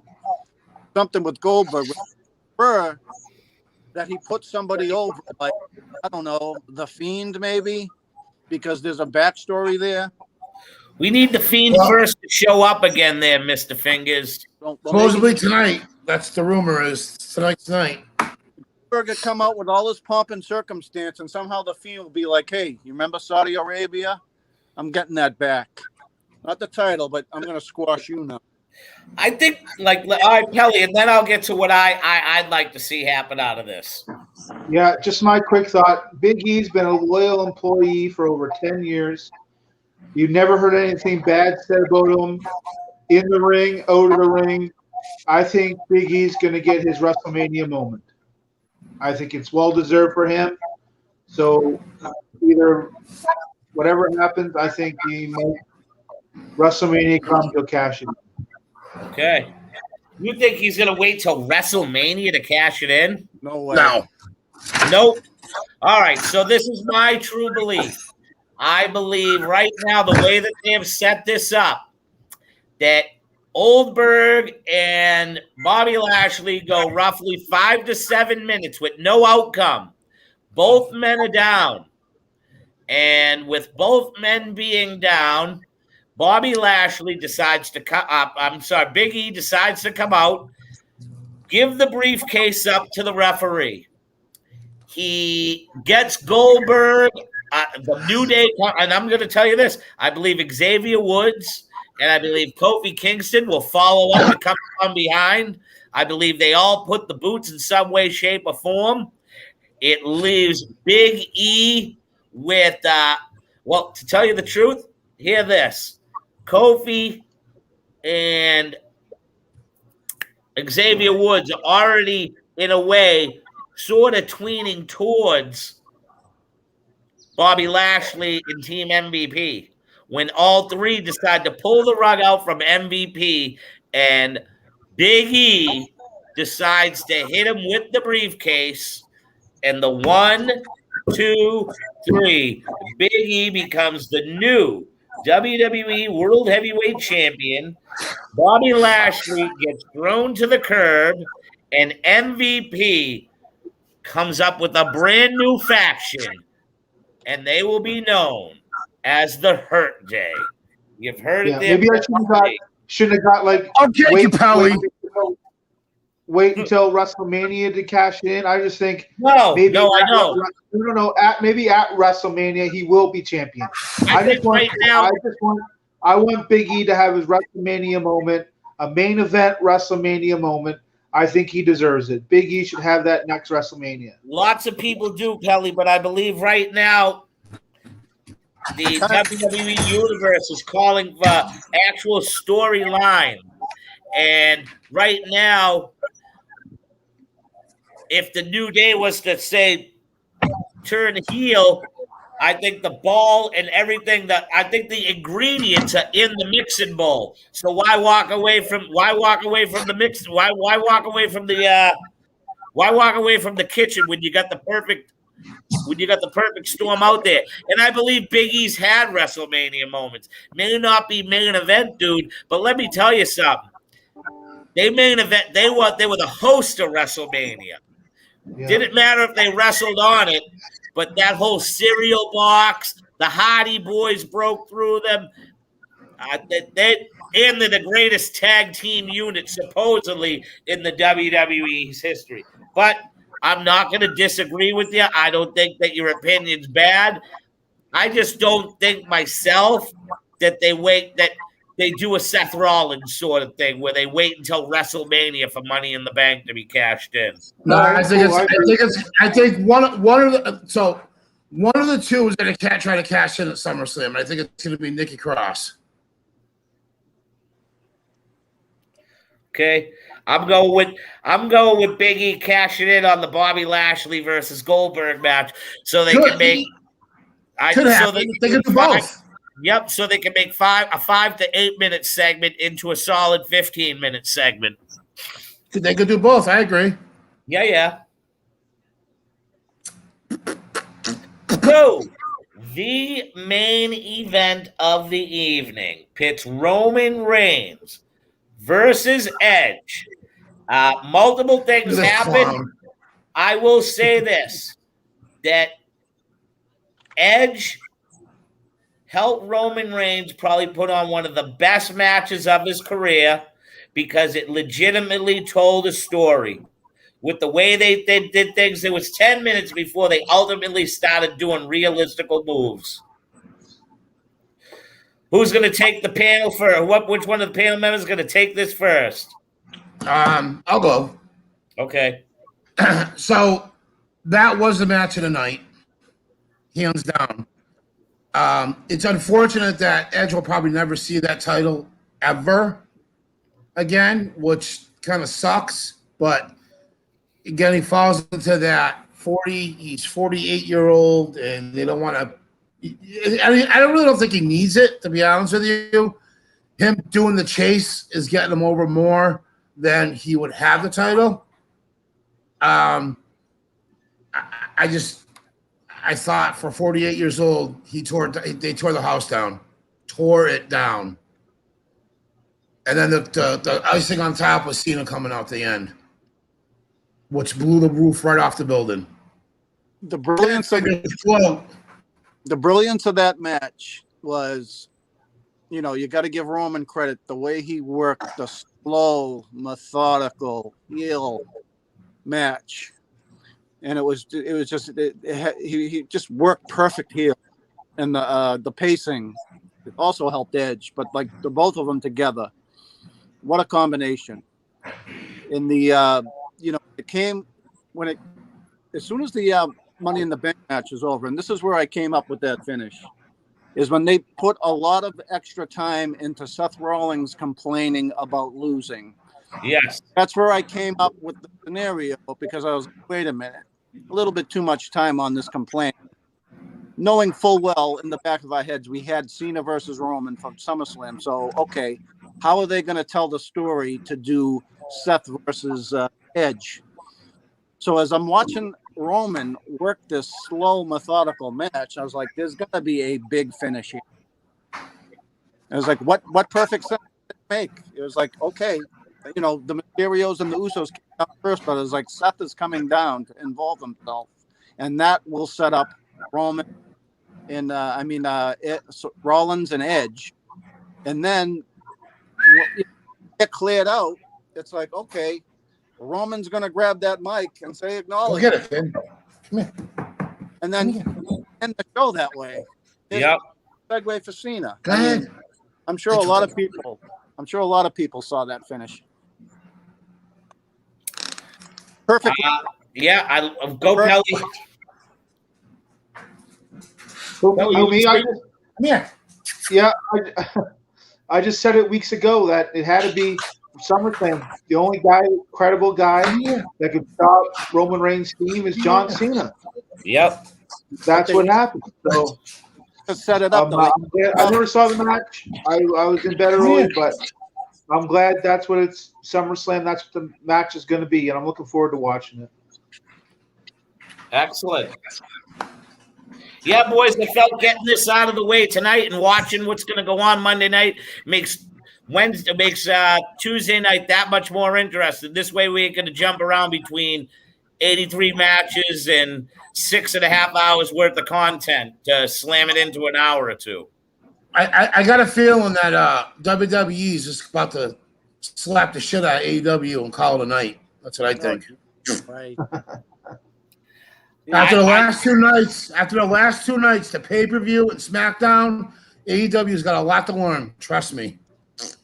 something with Goldberg. Prefer that he puts somebody over, like, I don't know, The Fiend maybe, because there's a backstory there. We need the Fiend first to show up again there, Mr. Fingers. Supposedly tonight. That's the rumor is tonight's night. Goldberg come out with all this pomp and circumstance, and somehow the Fiend will be like, hey, you remember Saudi Arabia? I'm getting that back. Not the title, but I'm going to squash you now. I think, all right, Kelly, and then I'll get to what I'd like to see happen out of this. Yeah, just my quick thought. Big E's been a loyal employee for over 10 years. You never heard anything bad said about him in the ring, out of the ring. I think Big E's going to get his WrestleMania moment. I think it's well deserved for him. So either whatever happens, I think he might WrestleMania come to cash it. Okay. You think he's going to wait till WrestleMania to cash it in? No way. No. Nope. All right. So this is my true belief. I believe right now, the way that they have set this up, that Goldberg and Bobby Lashley go roughly 5 to 7 minutes with no outcome. Both men are down. And with both men being down, Bobby Lashley decides to come up. Big E decides to come out, give the briefcase up to the referee. He gets Goldberg, the New Day, and I'm going to tell you this. I believe Xavier Woods and I believe Kofi Kingston will follow up and come from behind. I believe they all put the boots in some way, shape, or form. It leaves Big E with, to tell you the truth, hear this. Kofi and Xavier Woods are already, in a way, sort of tweening towards Bobby Lashley and Team MVP. When all three decide to pull the rug out from MVP and Big E decides to hit him with the briefcase, and the 1, 2, 3, Big E becomes the new WWE World Heavyweight Champion. Bobby Lashley gets thrown to the curb, and MVP comes up with a brand new faction, and they will be known as the Hurt Day. You've heard it there. Maybe I shouldn't have got like wait until WrestleMania to cash in. I just think I know. No. Maybe at WrestleMania he will be champion. I want Big E to have his WrestleMania moment, a main event WrestleMania moment. I think he deserves it. Big E should have that next WrestleMania. Lots of people do, Kelly, but I believe right now the WWE Universe is calling for actual storyline. And right now, if the New Day was to say turn heel, I think the ball and everything I think the ingredients are in the mixing bowl. So why walk away from the mix? Why walk away from the kitchen when you got the perfect storm out there? And I believe Big E's had WrestleMania moments. May not be main event, dude, but let me tell you something. They main event. They were the host of WrestleMania. Yeah. Didn't matter if they wrestled on it, but that whole cereal box, the Hardy Boys broke through them. They're the greatest tag team unit supposedly in the WWE's history. But I'm not going to disagree with you. I don't think that your opinion's bad. I just don't think myself that they do a Seth Rollins sort of thing where they wait until WrestleMania for Money in the Bank to be cashed in. No, I think one of the two is going to try to cash in at SummerSlam. I think it's going to be Nikki Cross. Okay, I'm going with Big E cashing in on the Bobby Lashley versus Goldberg match, so they can make. They can do both. Yep, so they can make a 5 to 8 minute segment into a solid 15-minute segment. They could do both. I agree. Yeah. So, the main event of the evening pits Roman Reigns versus Edge. Multiple things happen. I will say this, that Edge helped Roman Reigns probably put on one of the best matches of his career because it legitimately told a story. With the way they did things, it was 10 minutes before they ultimately started doing realistical moves. Who's going to take the panel for what? Which one of the panel members is going to take this first? I'll go. Okay. So that was the match of the night, hands down. It's unfortunate that Edge will probably never see that title ever again, which kind of sucks. But again, he falls into that 40. He's 48-year-old, and they don't want to. I mean, I really don't think he needs it, to be honest with you. Him doing the chase is getting him over more than he would have the title. I thought for 48 years old, they tore the house down, tore it down. And then the icing on top was Cena coming out the end, which blew the roof right off the building. The brilliance of that match was, you know, you got to give Roman credit. The way he worked the slow, methodical heel match, and he just worked perfect heel, and the pacing also helped Edge, but like the both of them together, what a combination. In the it came as soon as the Money in the Bank match was over, and this is where I came up with that finish, is when they put a lot of extra time into Seth Rollins complaining about losing. Yes. That's where I came up with the scenario, because I was, wait a minute, a little bit too much time on this complaint. Knowing full well in the back of our heads, we had Cena versus Roman from SummerSlam. So, okay, how are they going to tell the story to do Seth versus Edge? So as I'm watching Roman work this slow, methodical match, I was like, there's got to be a big finish here. I was like, what perfect sense did it make? It was like, okay, you know, the Mysterios and the Usos came out first, but it was like Seth is coming down to involve himself, and that will set up Roman and Rollins and Edge, and then get cleared out. It's like, okay, Roman's going to grab that mic and say, acknowledge. Look at it, Finn. Come here. And then end the show that way. Yep. Segue for Cena. Go ahead. I'm sure a lot of people saw that finish. Perfect. I go Pelly. I just said it weeks ago that it had to be SummerSlam. The only guy, credible guy, that could stop Roman Reigns' team is John Cena. Yep. That's what happened. So set it up. I never saw the match. I was in bed early, but I'm glad that's what it's SummerSlam. That's what the match is going to be, and I'm looking forward to watching it. Excellent. Yeah, boys, I felt getting this out of the way tonight and watching what's going to go on Monday night makes Tuesday night that much more interesting. This way we ain't going to jump around between 83 matches and 6.5 hours worth of content to slam it into an hour or two. I got a feeling that WWE is just about to slap the shit out of AEW and call it a night. That's what I think. Right. After the last two nights, the pay-per-view and SmackDown, AEW's got a lot to learn. Trust me.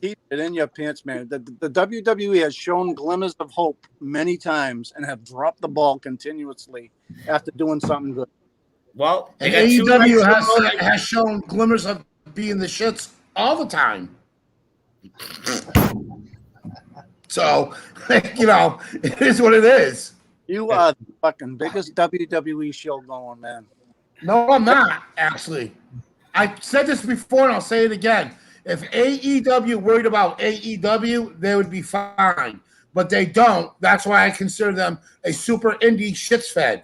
Keep it in your pants, man. The WWE has shown glimmers of hope many times and have dropped the ball continuously after doing something good. Well, and AEW has shown glimmers of being the shits all the time. So, it is what it is. You are the fucking biggest WWE show going, man. No, I'm not, actually. I said this before, and I'll say it again. If AEW worried about AEW, they would be fine. But they don't. That's why I consider them a super indie shits fed.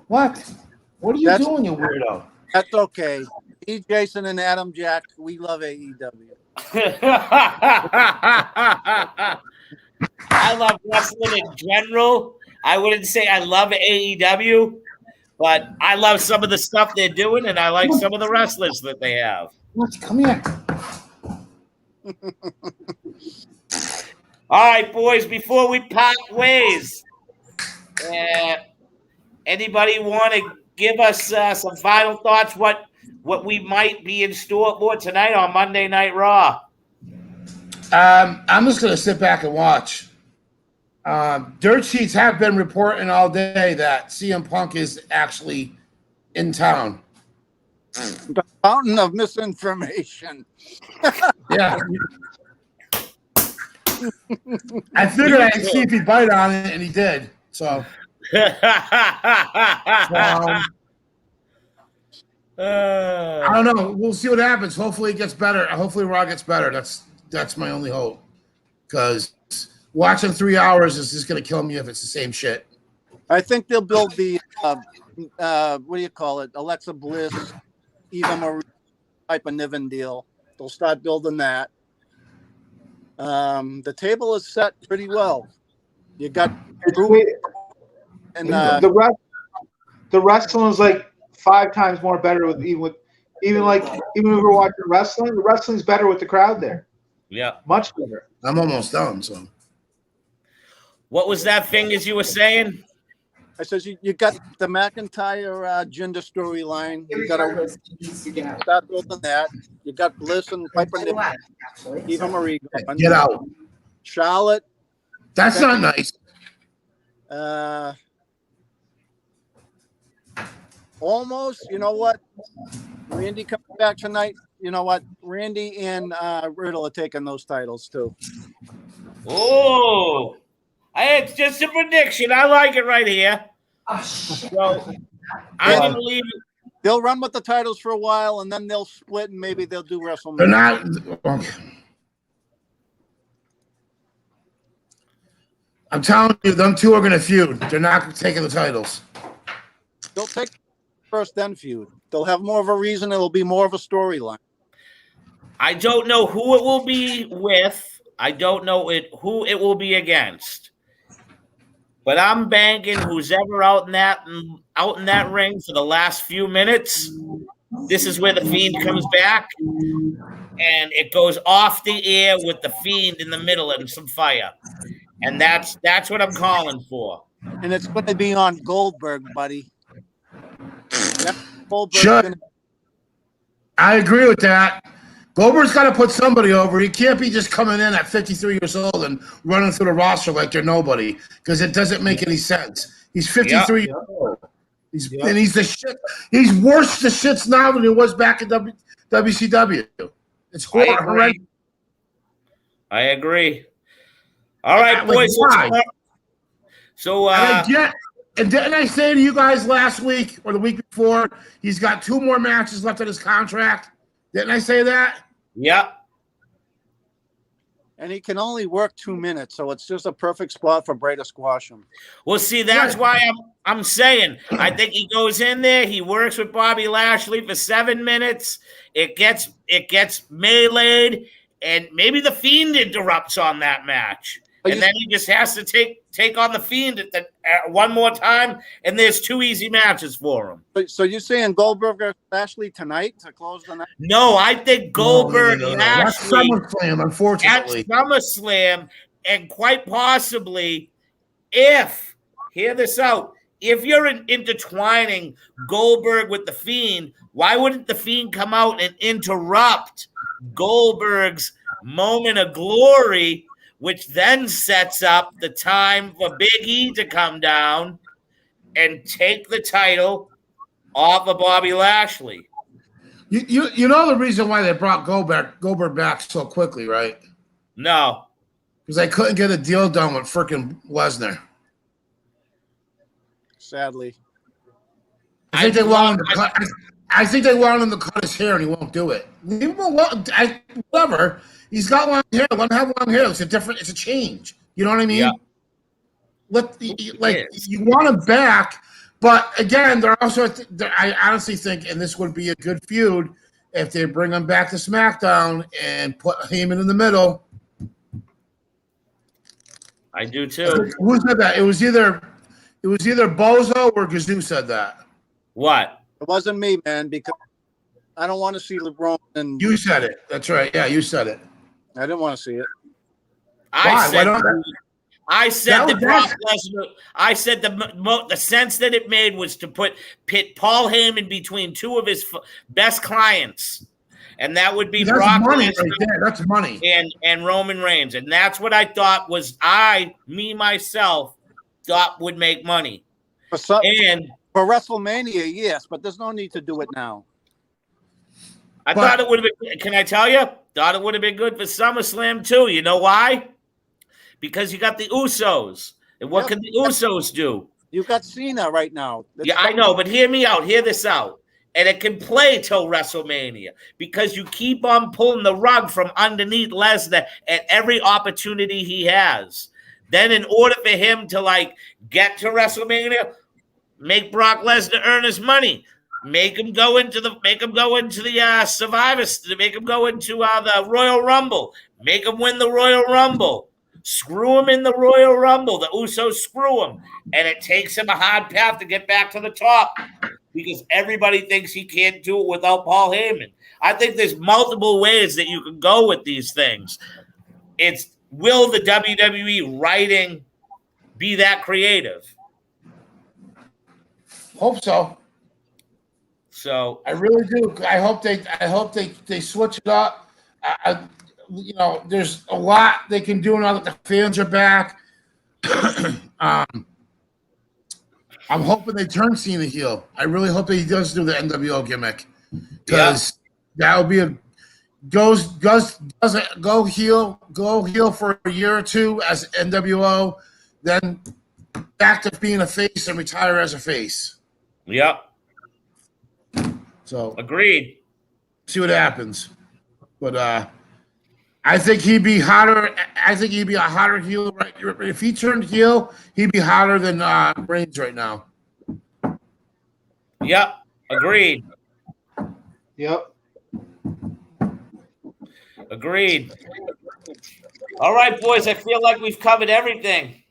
What? What are you doing, you weirdo? That's okay. Me, Jason, and Adam Jack, we love AEW. I love wrestling in general. I wouldn't say I love AEW, but I love some of the stuff they're doing, and I like some of the wrestlers that they have. Come here. All right, boys, before we part ways, anybody want to give us some final thoughts. What we might be in store for tonight on Monday Night Raw? I'm just gonna sit back and watch. Dirt sheets have been reporting all day that CM Punk is actually in town. The fountain of misinformation. Yeah. I figured I'd see if he'd bite on it, and he did. So, I don't know. We'll see what happens. Hopefully it gets better. Hopefully Raw gets better. That's my only hope. Because watching 3 hours is just going to kill me if it's the same shit. I think they'll build the what do you call it? Alexa Bliss, Eva Marie type of Niven deal. They'll start building that. The table is set pretty well. You got and the wrestling is like 5 times more better even if we're watching wrestling, the wrestling's better with the crowd there. Yeah, Much better. I'm almost done. So, what was that thing as you were saying? I says you got the McIntyre gender storyline. You got to start building that. You got Bliss and Piper Niven, Eva Marie going. get out. Charlotte. That's not nice. Almost. You know what? Randy coming back tonight. You know what? Randy and Riddle are taking those titles too. Oh, it's just a prediction. I like it right here. So I can believe it. They'll run with the titles for a while, and then they'll split, and maybe they'll do WrestleMania. They're not. Okay. I'm telling you, them two are going to feud. They're not taking the titles. They'll take first, then feud. They'll have more of a reason. It'll be more of a storyline. I don't know who it will be with. I don't know who it will be against. But I'm banking who's ever out in that ring for the last few minutes. This is where the Fiend comes back, and it goes off the air with the Fiend in the middle and some fire. And that's what I'm calling for. And it's going to be on Goldberg, buddy. Sure. I agree with that. Goldberg's got to put somebody over. He can't be just coming in at 53 years old and running through the roster like they're nobody, because it doesn't make any sense. He's 53 years old. And he's the shit. He's worse the shits now than he was back in WCW. It's horrible. I agree. All right, boys. So and didn't I say to you guys last week or the week before, he's got 2 more matches left in his contract? Didn't I say that? Yeah. And he can only work 2 minutes, so it's just a perfect spot for Bray to squash him. Well, see, that's why I'm saying I think he goes in there, he works with Bobby Lashley for 7 minutes. It gets meleeed, and maybe the Fiend interrupts on that match. And then he just has to take on the Fiend one more time, and there's 2 easy matches for him. So you're saying Goldberg or Lashley tonight to close the night? No, I think Goldberg Lashley That's SummerSlam, unfortunately. At SummerSlam, and quite possibly, hear this out, if you're intertwining Goldberg with the Fiend, why wouldn't the Fiend come out and interrupt Goldberg's moment of glory, which then sets up the time for Big E to come down and take the title off of Bobby Lashley? You know the reason why they brought Goldberg back so quickly, right? No. Because they couldn't get a deal done with freaking Lesnar. Sadly. I think they wanted him to cut his hair, and he won't do it. Leave him alone. Whatever. He's got long hair. Let him have long hair. It's a change. You know what I mean? Yeah. You want him back, but again, they're also. I honestly think, and this would be a good feud if they bring him back to SmackDown and put Heyman in the middle. I do too. Who said that? It was either Bozo or Gazoo said that. What? It wasn't me, man, because I don't want to see LeBron. And You said it. That's right. Yeah, you said it. I didn't want to see it. I I said That that was Brock Lesnar. I said the sense that it made was to pit Paul Heyman between two of his best clients, and that would be That's Brock money Lesnar right there. That's money. and Roman Reigns, and that's what I thought was myself thought would make money. And For WrestleMania, yes, but there's no need to do it now. I thought it would have been. Can I tell you? Thought it would have been good for SummerSlam too. You know why? Because you got the Usos, and what can the Usos do? You got Cena right now. Yeah, I know, but hear me out. Hear this out. And it can play till WrestleMania because you keep on pulling the rug from underneath Lesnar at every opportunity he has. Then, in order for him to get to WrestleMania, make Brock Lesnar earn his money. Make him go into the Survivor. Make him go into the Royal Rumble. Make him win the Royal Rumble. Screw him in the Royal Rumble. The Usos screw him. And it takes him a hard path to get back to the top because everybody thinks he can't do it without Paul Heyman. I think there's multiple ways that you can go with these things. Will the WWE writing be that creative? Hope so. So I really do. I hope they switch it up. There's a lot they can do now that the fans are back. I'm hoping they turn Cena heel. I really hope that he does do the NWO gimmick because that would be go heel for a year or two as NWO, then back to being a face and retire as a face. Yep. So agreed. See what happens, but I think he'd be hotter. I think he'd be a hotter heel. Right, if he turned heel, he'd be hotter than Reigns right now. Yep. Agreed. Yep. Agreed. All right, boys. I feel like we've covered everything.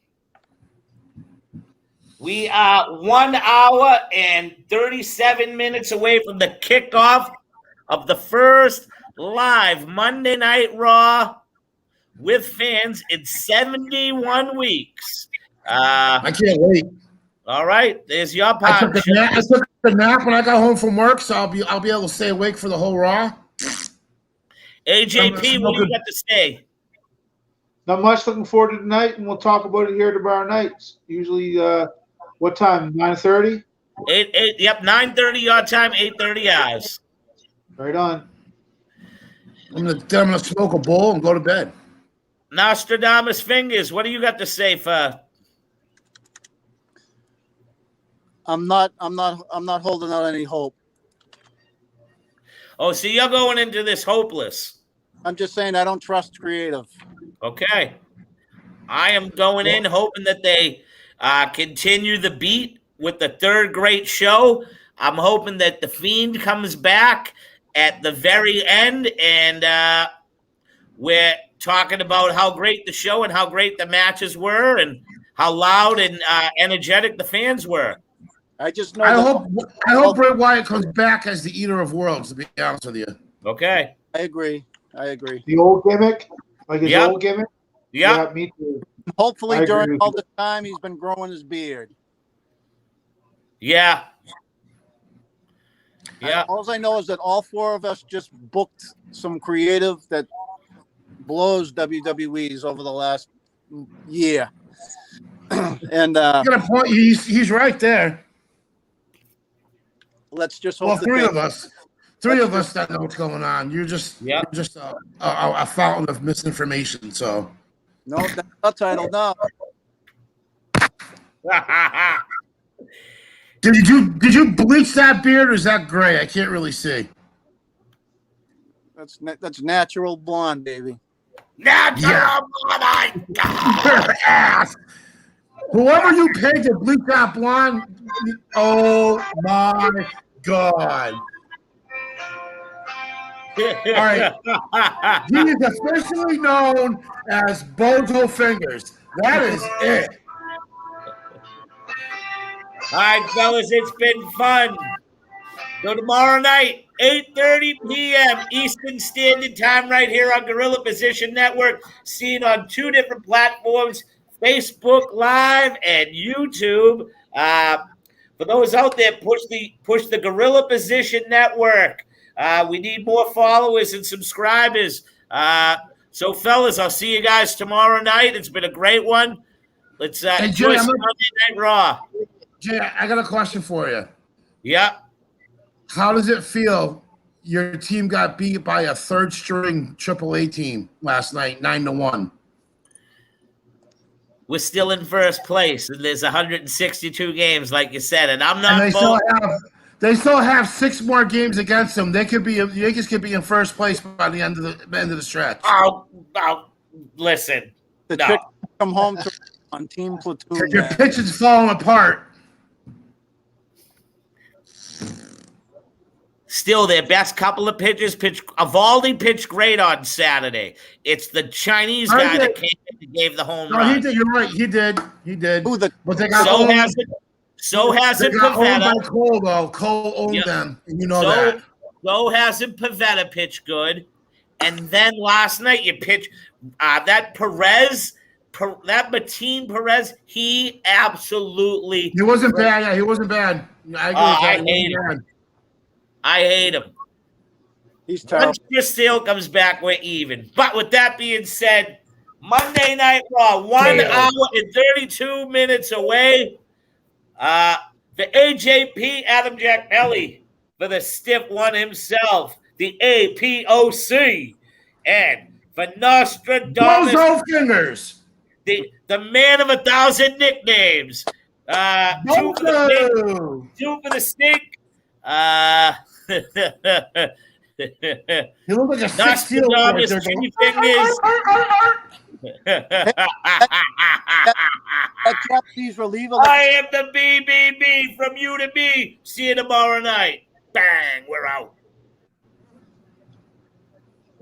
We are 1 hour and 37 minutes away from the kickoff of the first live Monday Night Raw with fans in 71 weeks. I can't wait. All right, there's your I part. took a nap when I got home from work, so I'll be able to stay awake for the whole Raw. AJP, what do you got to say? Not much. Looking forward to tonight, and we'll talk about it here at the Bar Nights. Usually, what time? 9:30. 8. Yep, 9:30 your time, 8:30 ours. Right on. I'm gonna smoke a bowl and go to bed. Nostradamus Fingers, what do you got to say for? I'm not holding out any hope. Oh, so you're going into this hopeless. I'm just saying I don't trust creative. Okay. I am going in hoping that they continue the beat with the third great show. I'm hoping that The Fiend comes back at the very end, and we're talking about how great the show and how great the matches were and how loud and energetic the fans were. I just know. I hope Bray Wyatt comes back as the Eater of Worlds, to be honest with you. Okay. I agree. The old gimmick? Like his old gimmick? Yeah, me too. Hopefully during all the time he's been growing his beard. Yeah. All I know is that all four of us just booked some creative that blows WWE's over the last year. And Got a point. He's right there. Let's just hope. Well, three of us that know what's going on. You're just a fountain of misinformation. So no, that's not title. No. Did you bleach that beard or is that gray? I can't really see. That's natural blonde, baby. Natural blonde. Ass. Whoever you paid to bleach that blonde, oh my God. All right. He is officially known as Bozo Fingers. That is it. All right, fellas, it's been fun. So tomorrow night, 8:30 p.m. Eastern Standard Time right here on Gorilla Position Network, seen on 2 different platforms, Facebook Live, and YouTube. For those out there, push the Gorilla Position Network. We need more followers and subscribers. So, fellas, I'll see you guys tomorrow night. It's been a great one. Let's enjoy some Monday Night Raw. Jay, I got a question for you. Yep. How does it feel? Your team got beat by a third-string AAA team last night, 9-1. We're still in first place, and there's 162 games, like you said, and I'm not. And they still have 6 more games against them. The Yankees could be in first place by the end of the stretch. Oh, listen. The No. trick come home to on Team Platoon. Your pitch is falling apart. Still, their best couple of pitchers Evaldi pitched great on Saturday. It's the Chinese guy that came in and gave the home No, run. he did. You're right. He did. Who the But they got So hasn't they got owned Pavetta. by Cole, though. Cole owned Yep. them. And you know that. So hasn't Pavetta pitched good. And then last night you pitched that Perez, that Martin Perez, he absolutely. He wasn't bad. Yeah, he wasn't bad. I agree with that. I He wasn't hate him. bad. I hate him. he's terrible. Once Chris Sale comes back, we're even. But with that being said, Monday Night Raw, 1 hour and 32 minutes away. The AJP, Adam Jack Ellie, for the stiff one himself, the APOC, and for Nostradamus, Bozo fingers. the man of 1,000 nicknames. Two for the stink. He looked like a 6-year-old. Nostradamus, Jimmy Fingers. That Japanese reliever. I am the BBB from you to me. See you tomorrow night. Bang, we're out.